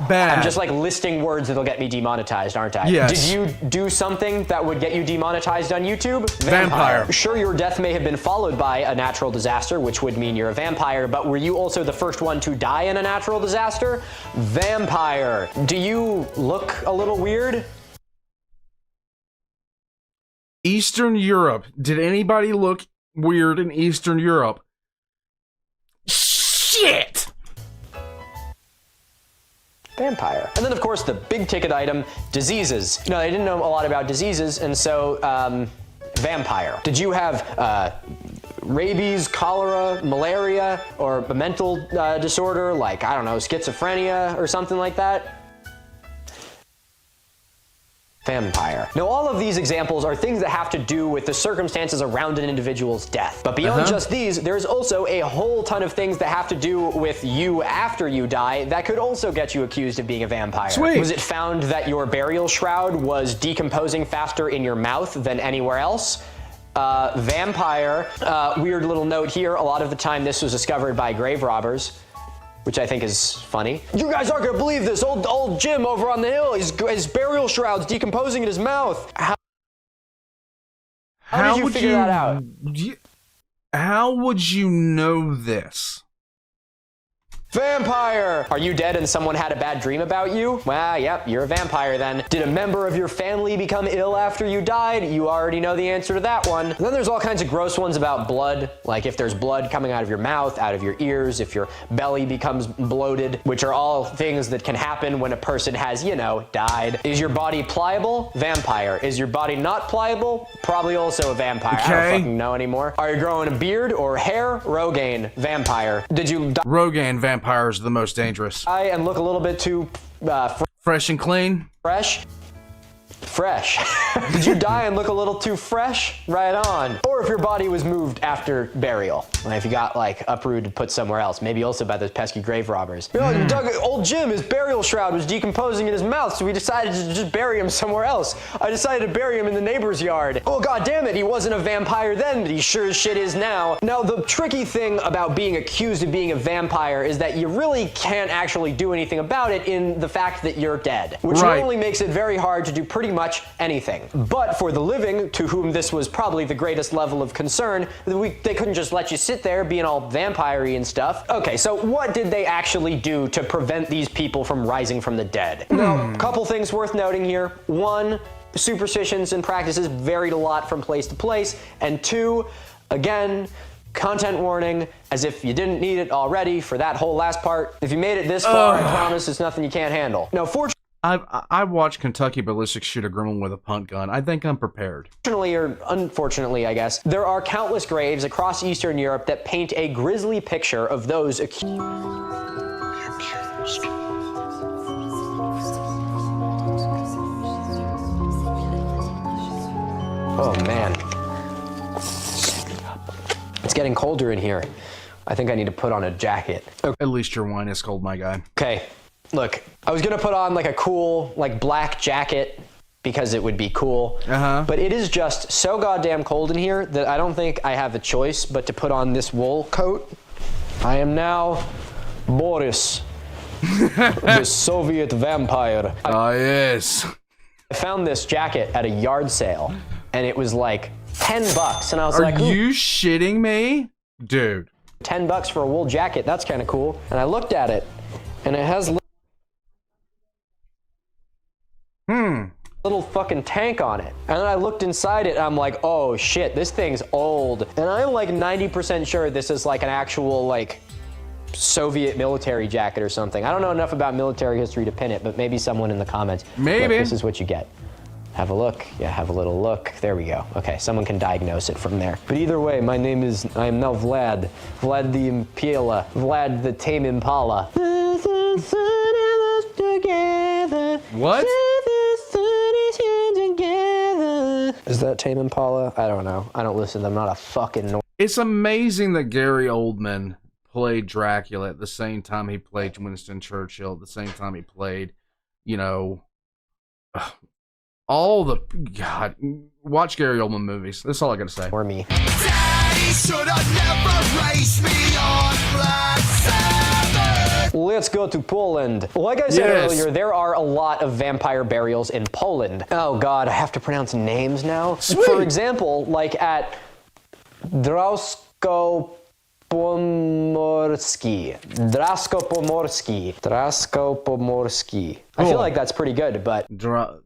Bad.
I'm just like listing words that'll get me demonetized, aren't I?
Yes.
Did you do something that would get you demonetized on YouTube?
Vampire.
Sure, your death may have been followed by a natural disaster, which would mean you're a vampire, but were you also the first one to die in a natural disaster? Vampire. Do you look a little weird?
Eastern Europe. Did anybody look weird in Eastern Europe? Shit!
Vampire. And then, of course, the big ticket item, diseases. You know, they didn't know a lot about diseases, and so, vampire. Did you have, rabies, cholera, malaria, or a mental disorder like, I don't know, schizophrenia or something like that? Vampire. Now, all of these examples are things that have to do with the circumstances around an individual's death. But beyond just these, there's also a whole ton of things that have to do with you after you die that could also get you accused of being a vampire.
Sweet.
Was it found that your burial shroud was decomposing faster in your mouth than anywhere else? Vampire. Weird little note here. A lot of the time this was discovered by grave robbers, which I think is funny. You guys aren't gonna believe this. Old Jim over on the hill, his burial shroud's decomposing in his mouth. How did you figure that out?
How would you know this?
Vampire! Are you dead and someone had a bad dream about you? Well, yep, you're a vampire then. Did a member of your family become ill after you died? You already know the answer to that one. And then there's all kinds of gross ones about blood, like if there's blood coming out of your mouth, out of your ears, if your belly becomes bloated, which are all things that can happen when a person has, you know, died. Is your body pliable? Vampire. Is your body not pliable? Probably also a vampire.
Okay.
I don't fucking know anymore. Are you growing a beard or hair? Rogaine. Vampire. Did you die?
Rogaine vampires are the most dangerous.
And look a little bit too
Fresh and clean?
fresh. Did you die and look a little too fresh? Right on. Or if your body was moved after burial, like if you got like uprooted, put somewhere else, maybe also by those pesky grave robbers. You know, old Jim, his burial shroud was decomposing in his mouth, so we decided to just bury him somewhere else. I decided to bury him in the neighbor's yard. Oh, god damn it, he wasn't a vampire then, but he sure as shit is now. Now, the tricky thing about being accused of being a vampire is that you really can't actually do anything about it in the fact that you're dead, which normally makes it very hard to do pretty much anything. But for the living, to whom this was probably the greatest level of concern, they couldn't just let you sit there being all vampire-y and stuff. Okay, so what did they actually do to prevent these people from rising from the dead? Now, a couple things worth noting here. One, superstitions and practices varied a lot from place to place. And two, again, content warning, as if you didn't need it already for that whole last part. If you made it this far, I promise it's nothing you can't handle. Now,
I watched Kentucky Ballistics shoot a gremlin with a punt gun. I think I'm prepared.
Fortunately, or unfortunately, I guess, there are countless graves across Eastern Europe that paint a grisly picture of those accused. Oh man. It's getting colder in here. I think I need to put on a jacket. Okay.
At least your wine is cold, my guy.
Okay. Look, I was gonna put on like a cool, like black jacket because it would be cool. But it is just so goddamn cold in here that I don't think I have a choice but to put on this wool coat. I am now Boris, the Soviet vampire.
Ah, yes.
I found this jacket at a yard sale and it was like $10 and I was like,
are you shitting me? Dude.
$10 for a wool jacket, that's kind of cool. And I looked at it and it has little fucking tank on it. And then I looked inside it and I'm like, oh shit, this thing's old. And I'm like 90% sure this is like an actual like Soviet military jacket or something. I don't know enough about military history to pin it, but maybe someone in the comments.
Maybe.
Look, this is what you get. Have a look. Yeah, have a little look. There we go. Okay, someone can diagnose it from there. But either way, I am now Vlad. Vlad the Impala. Vlad the Tame Impala.
What?
Is that Tame Impala? I don't know. I don't listen to them. I'm not a fucking...
It's amazing that Gary Oldman played Dracula at the same time he played Winston Churchill, at the same time he played, you know, all the... God, watch Gary Oldman movies. That's all I gotta say.
Or me.
Daddy should have never raised me on Black Sabbath.
Let's go to Poland. Like I said earlier, there are a lot of vampire burials in Poland. Oh god, I have to pronounce names now.
Sweet.
For example, like at Drasko Pomorski. I feel like that's pretty good, but
Drasko.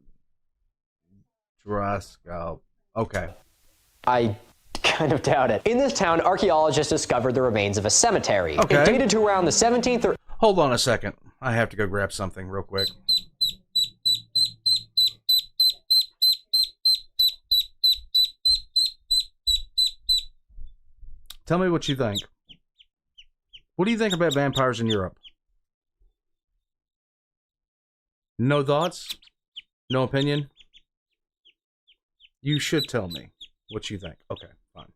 Okay.
I kind of doubt it. In this town, archaeologists discovered the remains of a cemetery.
Okay.
It dated to around the 17th or...
Hold on a second. I have to go grab something real quick. Tell me what you think. What do you think about vampires in Europe? No thoughts? No opinion? You should tell me what you think. Okay, fine.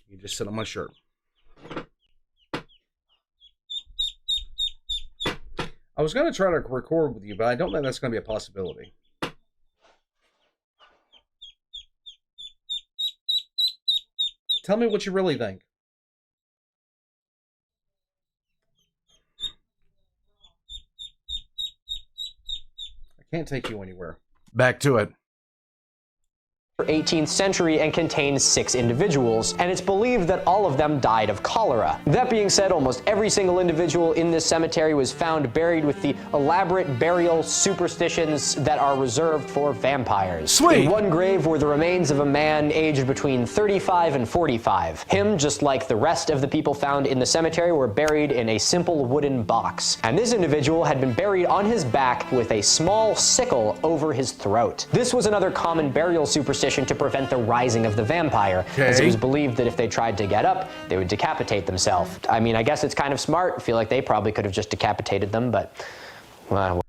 You just sit on my shirt. I was going to try to record with you, but I don't think that's going to be a possibility. Tell me what you really think. I can't take you anywhere. Back to it.
18th century and contains 6 individuals, and it's believed that all of them died of cholera. That being said, almost every single individual in this cemetery was found buried with the elaborate burial superstitions that are reserved for vampires.
Sweet!
In one grave were the remains of a man aged between 35 and 45. Him, just like the rest of the people found in the cemetery, were buried in a simple wooden box. And this individual had been buried on his back with a small sickle over his throat. This was another common burial superstition to prevent the rising of the vampire, as it was believed that if they tried to get up, they would decapitate themselves. I mean, I guess it's kind of smart. I feel like they probably could have just decapitated them, but... well,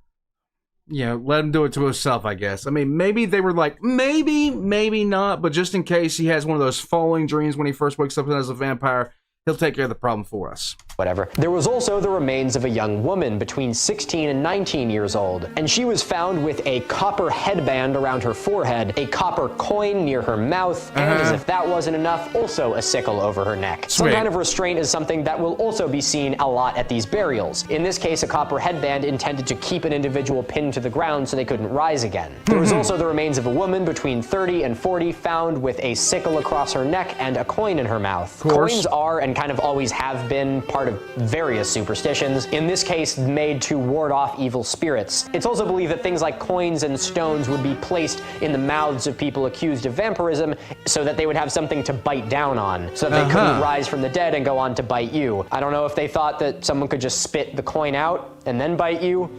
Yeah, let him do it to himself, I guess. I mean, maybe they were like, maybe not, but just in case he has one of those falling dreams when he first wakes up as a vampire, he'll take care of the problem for us.
whatever. There was also the remains of a young woman between 16 and 19 years old, and she was found with a copper headband around her forehead, a copper coin near her mouth, and as if that wasn't enough, also a sickle over her neck. Some kind of restraint is something that will also be seen a lot at these burials. In this case, a copper headband intended to keep an individual pinned to the ground so they couldn't rise again. There was also the remains of a woman between 30 and 40 found with a sickle across her neck and a coin in her mouth. Coins are and kind of always have been part of various superstitions, in this case made to ward off evil spirits. It's also believed that things like coins and stones would be placed in the mouths of people accused of vampirism so that they would have something to bite down on, so that they couldn't rise from the dead and go on to bite you. I don't know if they thought that someone could just spit the coin out and then bite you,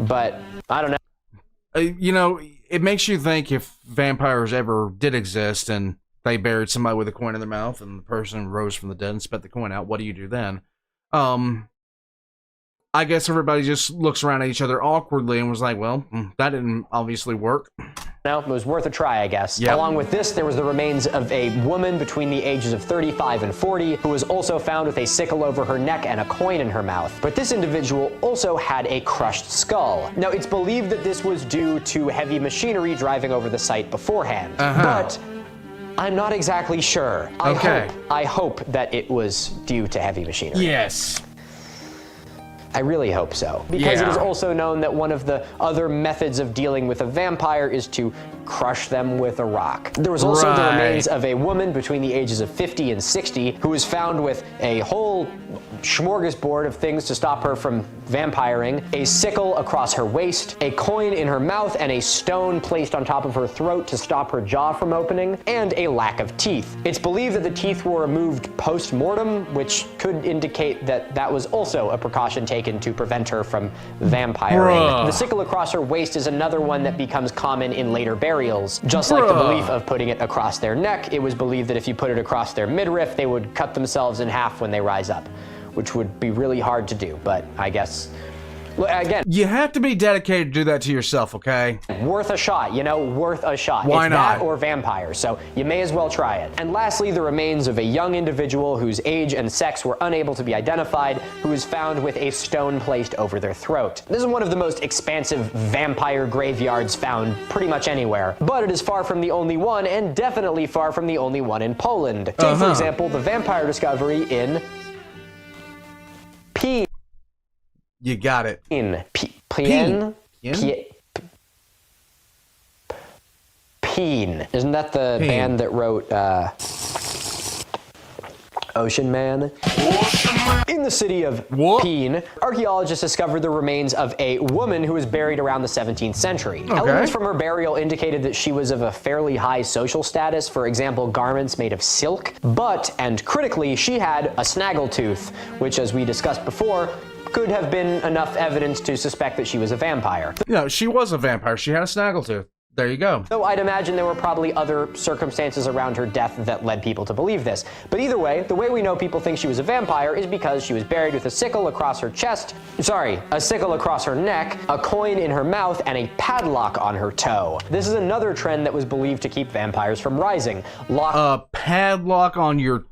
but I don't know.
You know, it makes you think if vampires ever did exist and they buried somebody with a coin in their mouth and the person rose from the dead and spat the coin out, what do you do then? I guess everybody just looks around at each other awkwardly and was like, well, that didn't obviously work.
No, it was worth a try, I guess.
Yep.
Along with this, there was the remains of a woman between the ages of 35 and 40 who was also found with a sickle over her neck and a coin in her mouth. But this individual also had a crushed skull. Now, it's believed that this was due to heavy machinery driving over the site beforehand. But I'm not exactly sure. I hope that it was due to heavy machinery.
Yes.
I really hope so. Because it is also known that one of the other methods of dealing with a vampire is to crush them with a rock. There was also the remains of a woman between the ages of 50 and 60 who was found with a whole smorgasbord of things to stop her from vampiring, a sickle across her waist, a coin in her mouth, and a stone placed on top of her throat to stop her jaw from opening, and a lack of teeth. It's believed that the teeth were removed post-mortem, which could indicate that that was also a precaution taken to prevent her from vampiring. The sickle across her waist is another one that becomes common in later burials. burials. Just like the belief of putting it across their neck, it was believed that if you put it across their midriff, they would cut themselves in half when they rise up, which would be really hard to do, but I guess, again,
You have to be dedicated to do that to yourself, okay?
worth a shot, you know, worth a shot.
Why
It's
not?
that or vampire, so you may as well try it. And lastly, the remains of a young individual whose age and sex were unable to be identified, who was found with a stone placed over their throat. This is one of the most expansive vampire graveyards found pretty much anywhere, but it is far from the only one, and definitely far from the only one in Poland. Take, for example, the vampire discovery in Peen.
You got it.
Peen. Isn't that the band that wrote Ocean Man? In the city of Peen, archaeologists discovered the remains of a woman who was buried around the 17th century. Elements from her burial indicated that she was of a fairly high social status, for example, garments made of silk, but, and critically, she had a snaggletooth, which, as we discussed before, could have been enough evidence to suspect that she was a vampire.
No, she was a vampire. She had a snaggletooth. There you go.
Though I'd imagine there were probably other circumstances around her death that led people to believe this. But either way, the way we know people think she was a vampire is because she was buried with a sickle across her chest, a sickle across her neck, a coin in her mouth, and a padlock on her toe. This is another trend that was believed to keep vampires from rising.
A padlock on your...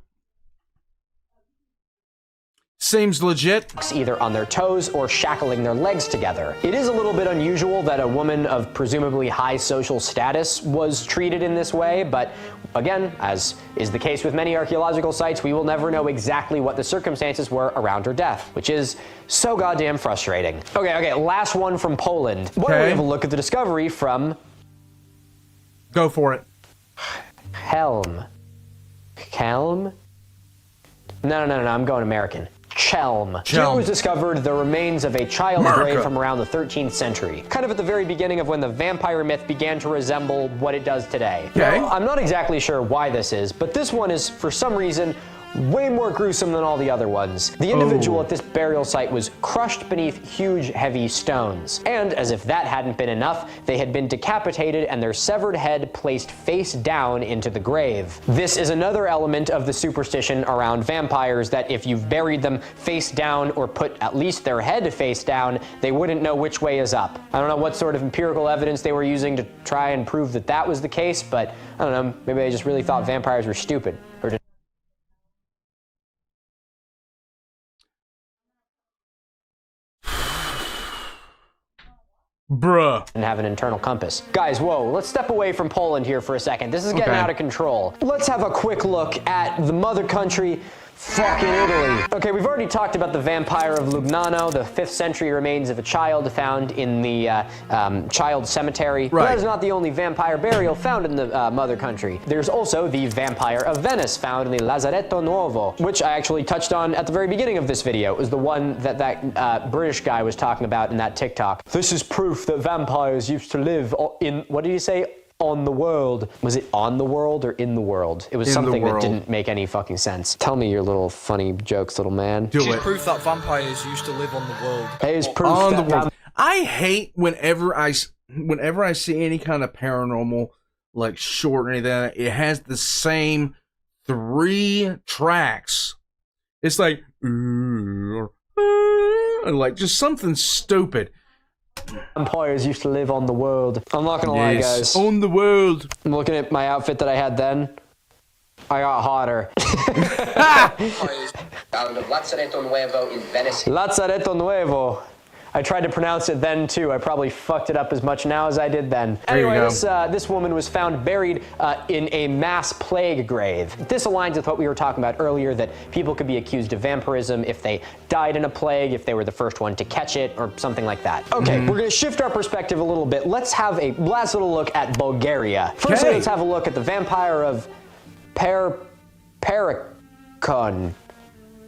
Seems legit.
Either on their toes or shackling their legs together. It is a little bit unusual that a woman of presumably high social status was treated in this way, but again, as is the case with many archaeological sites, we will never know exactly what the circumstances were around her death, which is so goddamn frustrating. Okay, last one from Poland. Why don't we have a look at the discovery from...
Go for it.
Helm? No, I'm going American. Chelm. Here was discovered the remains of a child grave from around the 13th century. Kind of at the very beginning of when the vampire myth began to resemble what it does today. Now, I'm not exactly sure why this is, but this one is, for some reason, way more gruesome than all the other ones. The individual at this burial site was crushed beneath huge, heavy stones. And, as if that hadn't been enough, they had been decapitated and their severed head placed face down into the grave. This is another element of the superstition around vampires, that if you've buried them face down or put at least their head face down, they wouldn't know which way is up. I don't know what sort of empirical evidence they were using to try and prove that that was the case, but I don't know, maybe they just really thought vampires were stupid. Or
Bruh.
and have an internal compass. Guys, whoa, let's step away from Poland here for a second. This is getting out of control. Let's have a quick look at the mother country, fucking Italy. Okay, we've already talked about the vampire of Lugnano, the 5th century remains of a child found in the child cemetery. But that is not the only vampire burial found in the mother country. There's also the vampire of Venice, found in the Lazzaretto Nuovo, which I actually touched on at the very beginning of this video. It was the one that that British guy was talking about in that TikTok. This is proof that vampires used to live in, what did he say? On the world. Was it on the world or in the world? It was something that didn't make any fucking sense. Tell me your little funny jokes, little man.
Do it. Proof that vampires used to live on the world.
Hey, it's proof
on
that
the world. I hate whenever I see any kind of paranormal, like short or anything, it has the same 3 tracks. It's like, and like just something stupid.
Vampires used to live on the world. I'm not gonna lie, guys.
On the world.
I'm looking at my outfit that I had then. I got hotter. Found Lazzaretto Nuovo in Venice. Lazzaretto Nuovo. I tried to pronounce it then too. I probably fucked it up as much now as I did then. Anyway, this woman was found buried in a mass plague grave. This aligns with what we were talking about earlier, that people could be accused of vampirism if they died in a plague, if they were the first one to catch it, or something like that. Okay, we're gonna shift our perspective a little bit. Let's have a last little look at Bulgaria. First, let's have a look at the vampire of Perpericon.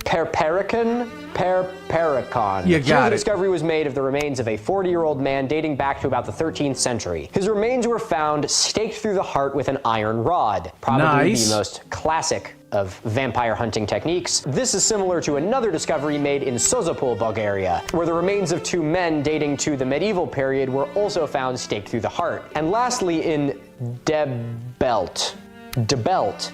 Perpericon.
You got
The discovery was made of the remains of a 40-year-old man dating back to about the 13th century. His remains were found staked through the heart with an iron rod. Probably the most classic of vampire hunting techniques. This is similar to another discovery made in Sozopol, Bulgaria, where the remains of 2 men dating to the medieval period were also found staked through the heart. And lastly, in debelt.
The belt.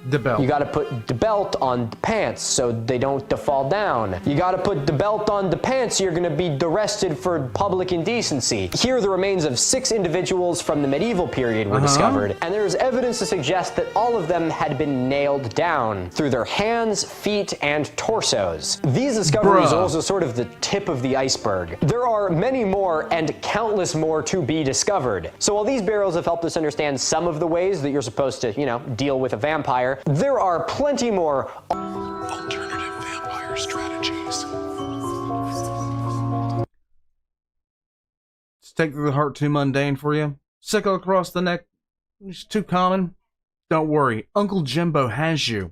You gotta put the belt on the pants so they don't fall down. You gotta put the belt on the pants, you're gonna be arrested for public indecency. Here, the remains of 6 individuals from the medieval period were discovered, and there's evidence to suggest that all of them had been nailed down through their hands, feet, and torsos. These discoveries are also sort of the tip of the iceberg. There are many more and countless more to be discovered. So while these burials have helped us understand some of the ways that you're supposed to, deal with a vampire, there are plenty more
Alternative vampire strategies.
Stake through the heart too mundane for you? Sickle across the neck? It's too common? Don't worry, Uncle Jimbo has you.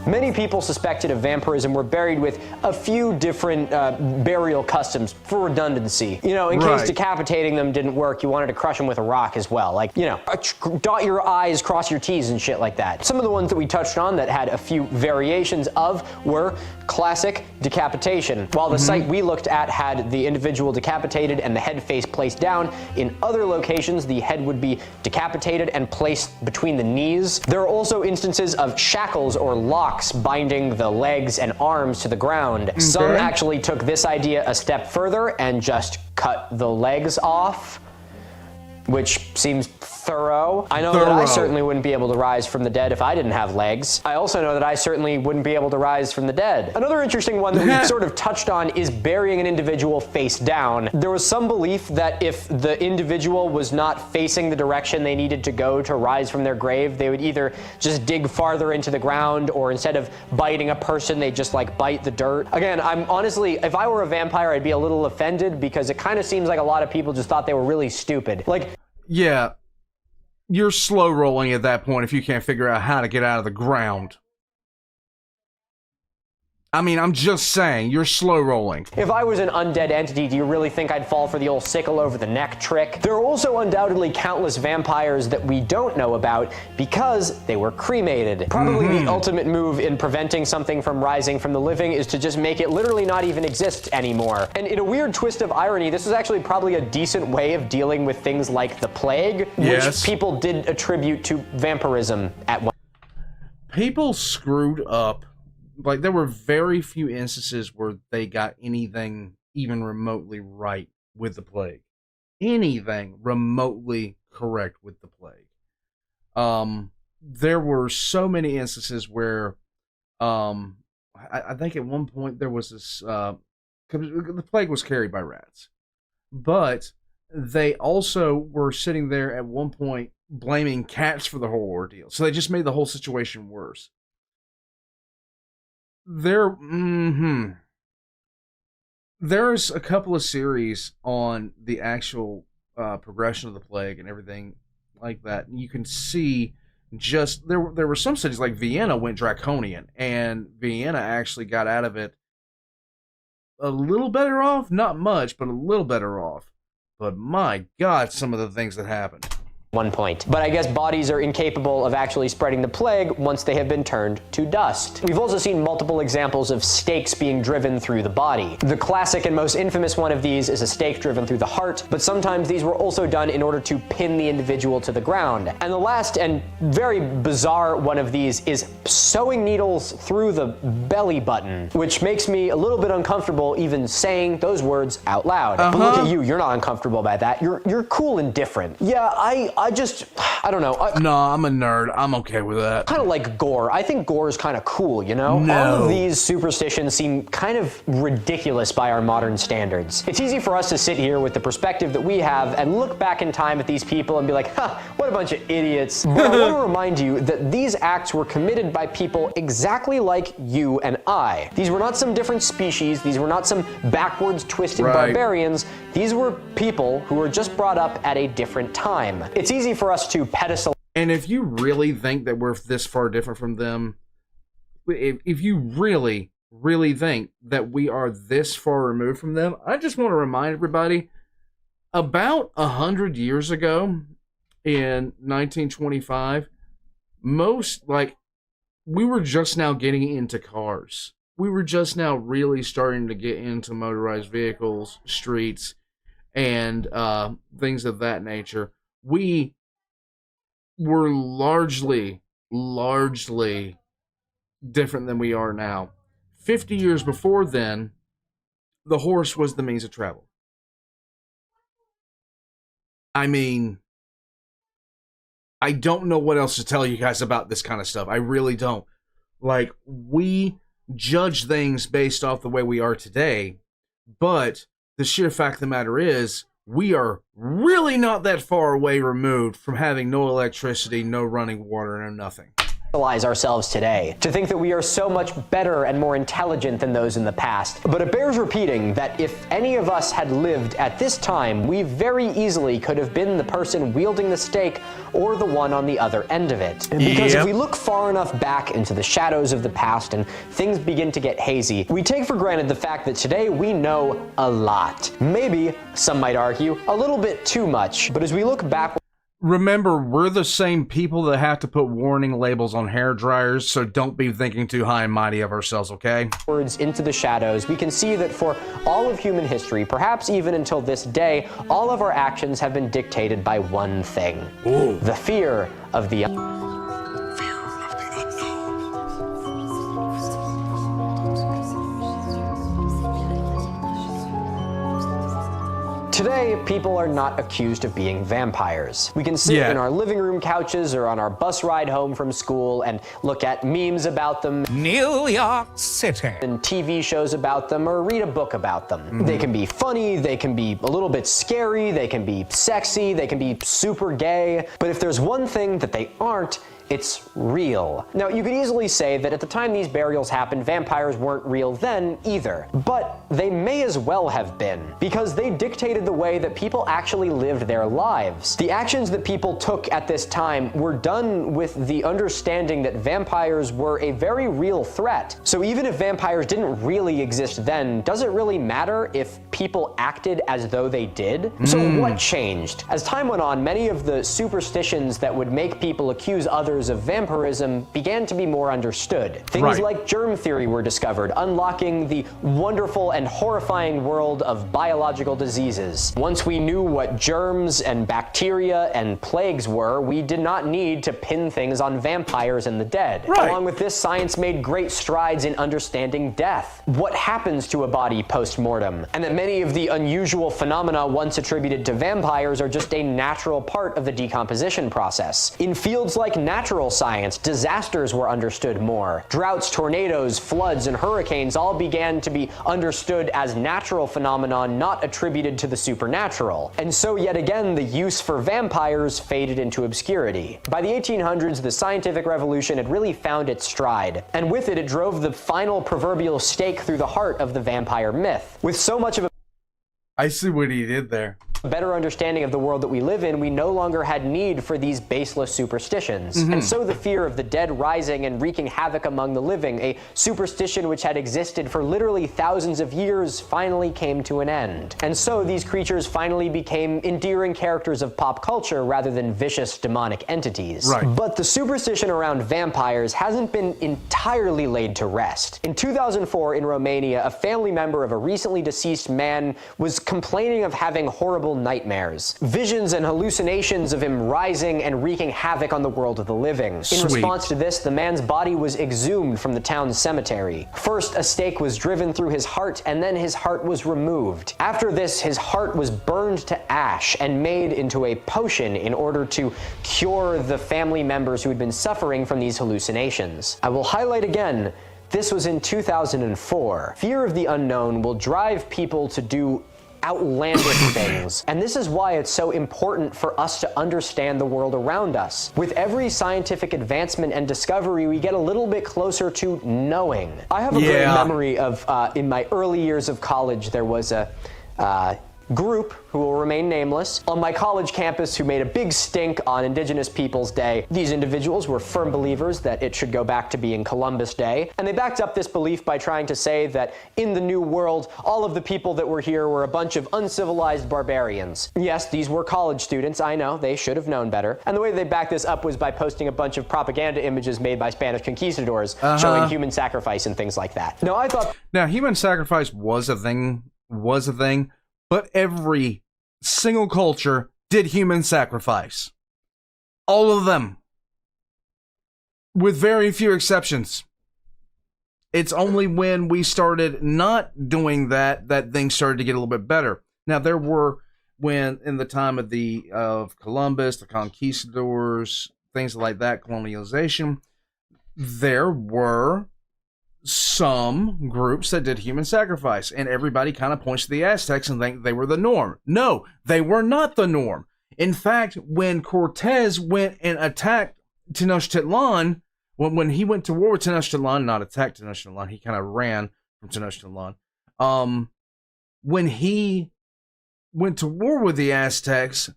Many people suspected of vampirism were buried with a few different burial customs for redundancy. In case decapitating them didn't work, you wanted to crush them with a rock as well. Like, dot your I's, cross your T's and shit like that. Some of the ones that we touched on that had a few variations of were classic decapitation. While the site we looked at had the individual decapitated and the head face placed down, in other locations the head would be decapitated and placed between the knees. There are also instances of shackles or locks binding the legs and arms to the ground. Some actually took this idea a step further and just cut the legs off, which seems thorough. I know that I certainly wouldn't be able to rise from the dead if I didn't have legs. I also know that I certainly wouldn't be able to rise from the dead. Another interesting one that we've sort of touched on is burying an individual face down. There was some belief that if the individual was not facing the direction they needed to go to rise from their grave, they would either just dig farther into the ground, or instead of biting a person, they just bite the dirt. Again, I'm honestly, if I were a vampire, I'd be a little offended because it kind of seems like a lot of people just thought they were really stupid.
Yeah, you're slow rolling at that point if you can't figure out how to get out of the ground. I mean, I'm just saying, you're slow rolling.
If I was an undead entity, do you really think I'd fall for the old sickle over the neck trick? There are also undoubtedly countless vampires that we don't know about because they were cremated. Probably the ultimate move in preventing something from rising from the living is to just make it literally not even exist anymore. And in a weird twist of irony, this was actually probably a decent way of dealing with things like the plague, which people did attribute to vampirism at one.
People screwed up. There were very few instances where they got anything even remotely right with the plague. Anything remotely correct with the plague. There were so many instances where, I think at one point there was this, the plague was carried by rats. But they also were sitting there at one point blaming cats for the whole ordeal. So they just made the whole situation worse. There's a couple of series on the actual progression of the plague and everything like that. And you can see just there were some cities like Vienna went draconian, and Vienna actually got out of it a little better off, not much, but a little better off. But my God, some of the things that happened.
One point. But I guess bodies are incapable of actually spreading the plague once they have been turned to dust. We've also seen multiple examples of stakes being driven through the body. The classic and most infamous one of these is a stake driven through the heart, but sometimes these were also done in order to pin the individual to the ground. And the last and very bizarre one of these is sewing needles through the belly button, which makes me a little bit uncomfortable even saying those words out loud. But look at you, you're not uncomfortable by that. You're cool and different. Yeah, I don't know.
No, I'm a nerd. I'm okay with that.
Kind of like gore. I think gore is kind of cool, you know?
No.
All of these superstitions seem kind of ridiculous by our modern standards. It's easy for us to sit here with the perspective that we have and look back in time at these people and be like, what a bunch of idiots. But I want to remind you that these acts were committed by people exactly like you and I. These were not some different species. These were not some backwards twisted barbarians. These were people who were just brought up at a different time. It's easy for us to pedestal.
And if you really think that we're this far different from them, if you really, really think that we are this far removed from them, I just want to remind everybody, about 100 years ago, in 1925, we were just now getting into cars. we were just now really starting to get into motorized vehicles, streets, and things of that nature. We were largely different than we are now. 50 years before then, the horse was the means of travel. I mean, I don't know what else to tell you guys about this kind of stuff. I really don't. Like, we judge things based off the way we are today, but the sheer fact of the matter is, we are really not that far away removed from having no electricity, no running water, and nothing.
Ourselves today, to think that we are so much better and more intelligent than those in the past. But it bears repeating that if any of us had lived at this time, we very easily could have been the person wielding the stake or the one on the other end of it. Because if we look far enough back into the shadows of the past and things begin to get hazy, we take for granted the fact that today we know a lot. Maybe, some might argue, a little bit too much. But as we look back,
remember, we're the same people that have to put warning labels on hair dryers, so don't be thinking too high and mighty of ourselves, okay?
Into the shadows, we can see that for all of human history, perhaps even until this day, all of our actions have been dictated by one thing. Ooh. The fear of the Today, people are not accused of being vampires. We can sit in our living room couches or on our bus ride home from school and look at memes about them,
New York City,
and TV shows about them, or read a book about them. They can be funny, they can be a little bit scary, they can be sexy, they can be super gay, but if there's one thing that they aren't, it's real. Now, you could easily say that at the time these burials happened, vampires weren't real then either. But they may as well have been, because they dictated the way that people actually lived their lives. The actions that people took at this time were done with the understanding that vampires were a very real threat. So even if vampires didn't really exist then, does it really matter if people acted as though they did? So what changed? As time went on, many of the superstitions that would make people accuse others of vampirism began to be more understood. Things like germ theory were discovered, unlocking the wonderful and horrifying world of biological diseases. Once we knew what germs and bacteria and plagues were, we did not need to pin things on vampires and the dead. Along with this, science made great strides in understanding death, what happens to a body post-mortem, and that many of the unusual phenomena once attributed to vampires are just a natural part of the decomposition process. In fields like natural science, disasters were understood more. Droughts, tornadoes, floods, and hurricanes all began to be understood as natural phenomena not attributed to the supernatural. And so yet again, the use for vampires faded into obscurity. By the 1800s, the scientific revolution had really found its stride, and with it, it drove the final proverbial stake through the heart of the vampire myth. With so much of a
I see what he did there.
better understanding of the world that we live in, we no longer had need for these baseless superstitions. And so the fear of the dead rising and wreaking havoc among the living, a superstition which had existed for literally thousands of years, finally came to an end. And so these creatures finally became endearing characters of pop culture rather than vicious demonic entities. But the superstition around vampires hasn't been entirely laid to rest. In 2004 in Romania, a family member of a recently deceased man was complaining of having horrible nightmares, visions and hallucinations of him rising and wreaking havoc on the world of the living. In response to this, the man's body was exhumed from the town's cemetery. First, a stake was driven through his heart, and then his heart was removed. After this, his heart was burned to ash and made into a potion in order to cure the family members who had been suffering from these hallucinations. I will highlight again, this was in 2004. Fear of the unknown will drive people to do outlandish things. And this is why it's so important for us to understand the world around us. With every scientific advancement and discovery, we get a little bit closer to knowing. I have a great memory of, in my early years of college, there was a group, who will remain nameless, on my college campus who made a big stink on Indigenous Peoples Day. These individuals were firm believers that it should go back to being Columbus Day, and they backed up this belief by trying to say that in the New World, all of the people that were here were a bunch of uncivilized barbarians. Yes, these were college students, I know, they should have known better. And the way they backed this up was by posting a bunch of propaganda images made by Spanish conquistadors showing human sacrifice and things like that. Now, I thought...
Now, human sacrifice was a thing, but every single culture did human sacrifice. All of them. With very few exceptions. It's only when we started not doing that things started to get a little bit better. Now, there were, when in the time of Columbus, the conquistadors, things like that, colonialization, there were some groups that did human sacrifice, and everybody kind of points to the Aztecs and think they were the norm. No, they were not the norm. In fact, when Cortez went and attacked Tenochtitlan, when he went to war with Tenochtitlan, not attacked Tenochtitlan, he kind of ran from Tenochtitlan. When he went to war with the Aztecs,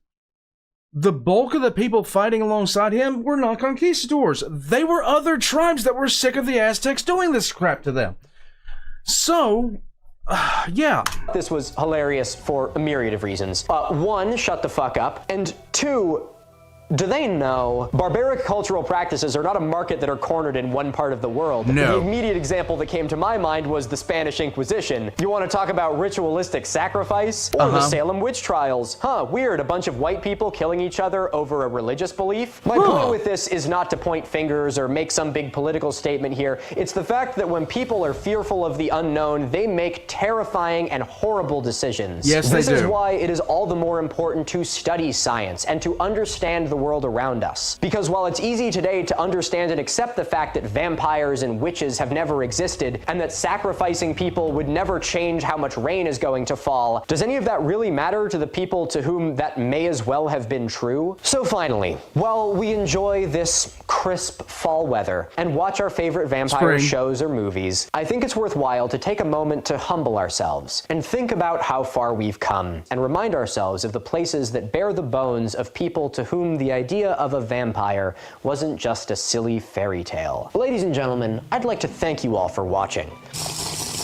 the bulk of the people fighting alongside him were not conquistadors. They were other tribes that were sick of the Aztecs doing this crap to them. So, yeah.
This was hilarious for a myriad of reasons. One, shut the fuck up. And two, do they know barbaric cultural practices are not a market that are cornered in one part of the world?
No.
The immediate example that came to my mind was the Spanish Inquisition. You want to talk about ritualistic sacrifice? Or the Salem witch trials? Huh, weird, a bunch of white people killing each other over a religious belief? My point with this is not to point fingers or make some big political statement here. It's the fact that when people are fearful of the unknown, they make terrifying and horrible decisions.
Yes, they do.
This is why it is all the more important to study science and to understand the world around us. Because while it's easy today to understand and accept the fact that vampires and witches have never existed and that sacrificing people would never change how much rain is going to fall, does any of that really matter to the people to whom that may as well have been true? So finally, while we enjoy this crisp fall weather and watch our favorite vampire shows or movies, I think it's worthwhile to take a moment to humble ourselves and think about how far we've come and remind ourselves of the places that bear the bones of people to whom the idea of a vampire wasn't just a silly fairy tale. Ladies and gentlemen, I'd like to thank you all for watching.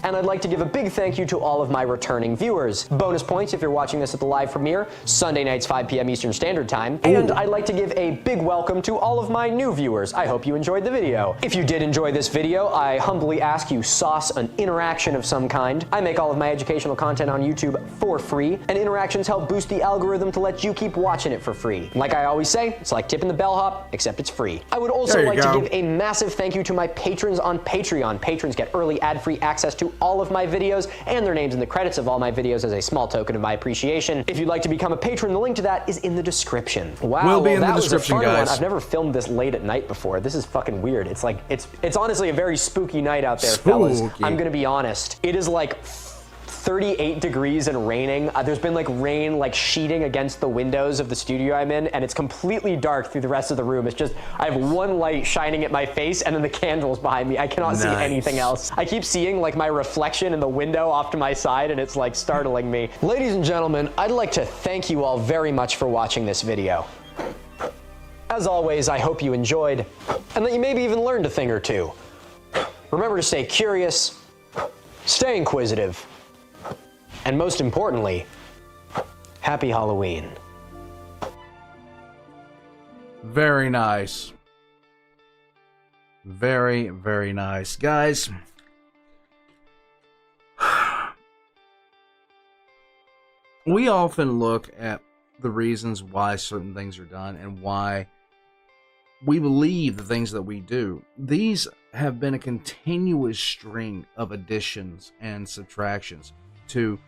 And I'd like to give a big thank you to all of my returning viewers. Bonus points if you're watching this at the live premiere, Sunday nights 5 p.m. Eastern Standard Time. And I'd like to give a big welcome to all of my new viewers. I hope you enjoyed the video. If you did enjoy this video, I humbly ask you sauce an interaction of some kind. I make all of my educational content on YouTube for free, and interactions help boost the algorithm to let you keep watching it for free. Like I always say, it's like tipping the bellhop, except it's free. I would also like to give a massive thank you to my patrons on Patreon. Patrons get early ad-free access to all of my videos and their names in the credits of all my videos as a small token of my appreciation. If you'd like to become a patron, the link to that is in the description. Wow,
will be in the description, guys.
I've never filmed this late at night before. This is fucking weird. It's like, it's honestly a very spooky night out there, fellas. I'm gonna be honest. It is like 38 degrees and raining. There's been like rain like sheeting against the windows of the studio I'm in, and it's completely dark through the rest of the room. It's just, I have one light shining at my face and then the candles behind me. I cannot see anything else. I keep seeing like my reflection in the window off to my side, and it's like startling me. Ladies and gentlemen, I'd like to thank you all very much for watching this video. As always, I hope you enjoyed, and that you maybe even learned a thing or two. Remember to stay curious, stay inquisitive, and most importantly, happy Halloween.
Very nice. Very, very nice. Guys, we often look at the reasons why certain things are done and why we believe the things that we do. These have been a continuous string of additions and subtractions to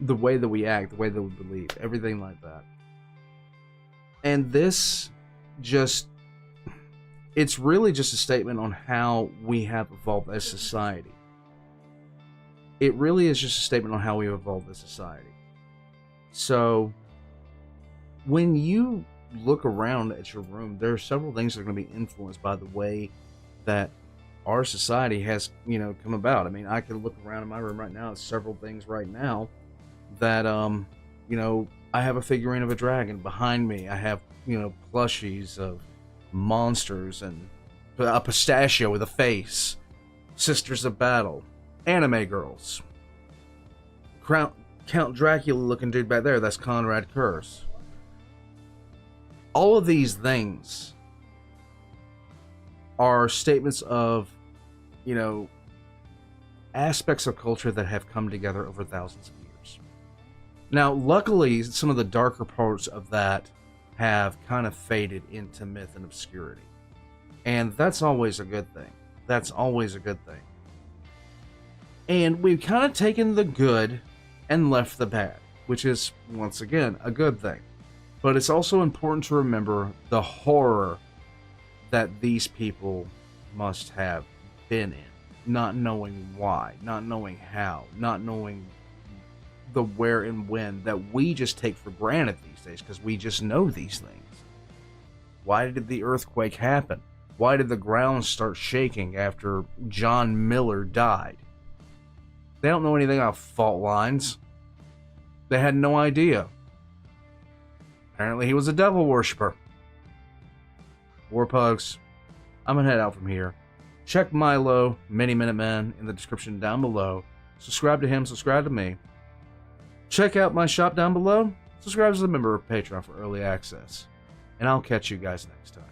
the way that we act, the way that we believe, everything like that. And this just, it's really just a statement on how we have evolved as society. It really is just a statement on how we evolved as society. So, when you look around at your room, there are several things that are going to be influenced by the way that our society has, come about. I mean, I can look around in my room right now, several things right now that You know, I have a figurine of a dragon. Behind me, I have, you know, plushies of monsters and a pistachio with a face. Sisters of Battle. Anime girls. Count Dracula looking dude back there, that's Conrad Curse. All of these things are statements of, you know, aspects of culture that have come together over thousands of years. Now, luckily, some of the darker parts of that have kind of faded into myth and obscurity. And that's always a good thing. That's always a good thing. And we've kind of taken the good and left the bad, which is, once again, a good thing. But it's also important to remember the horror that these people must have been in, not knowing why, not knowing how, not knowing the where and when that we just take for granted these days because we just know these things. Why did the earthquake happen? Why did the ground start shaking after John Miller died? They don't know anything about fault lines. They had no idea. Apparently he was a devil worshiper. Warpugs, I'm gonna head out from here. Check Milo, Miniminuteman, in the description down below. Subscribe to him, subscribe to me. Check out my shop down below. Subscribe as a member of Patreon for early access. And I'll catch you guys next time.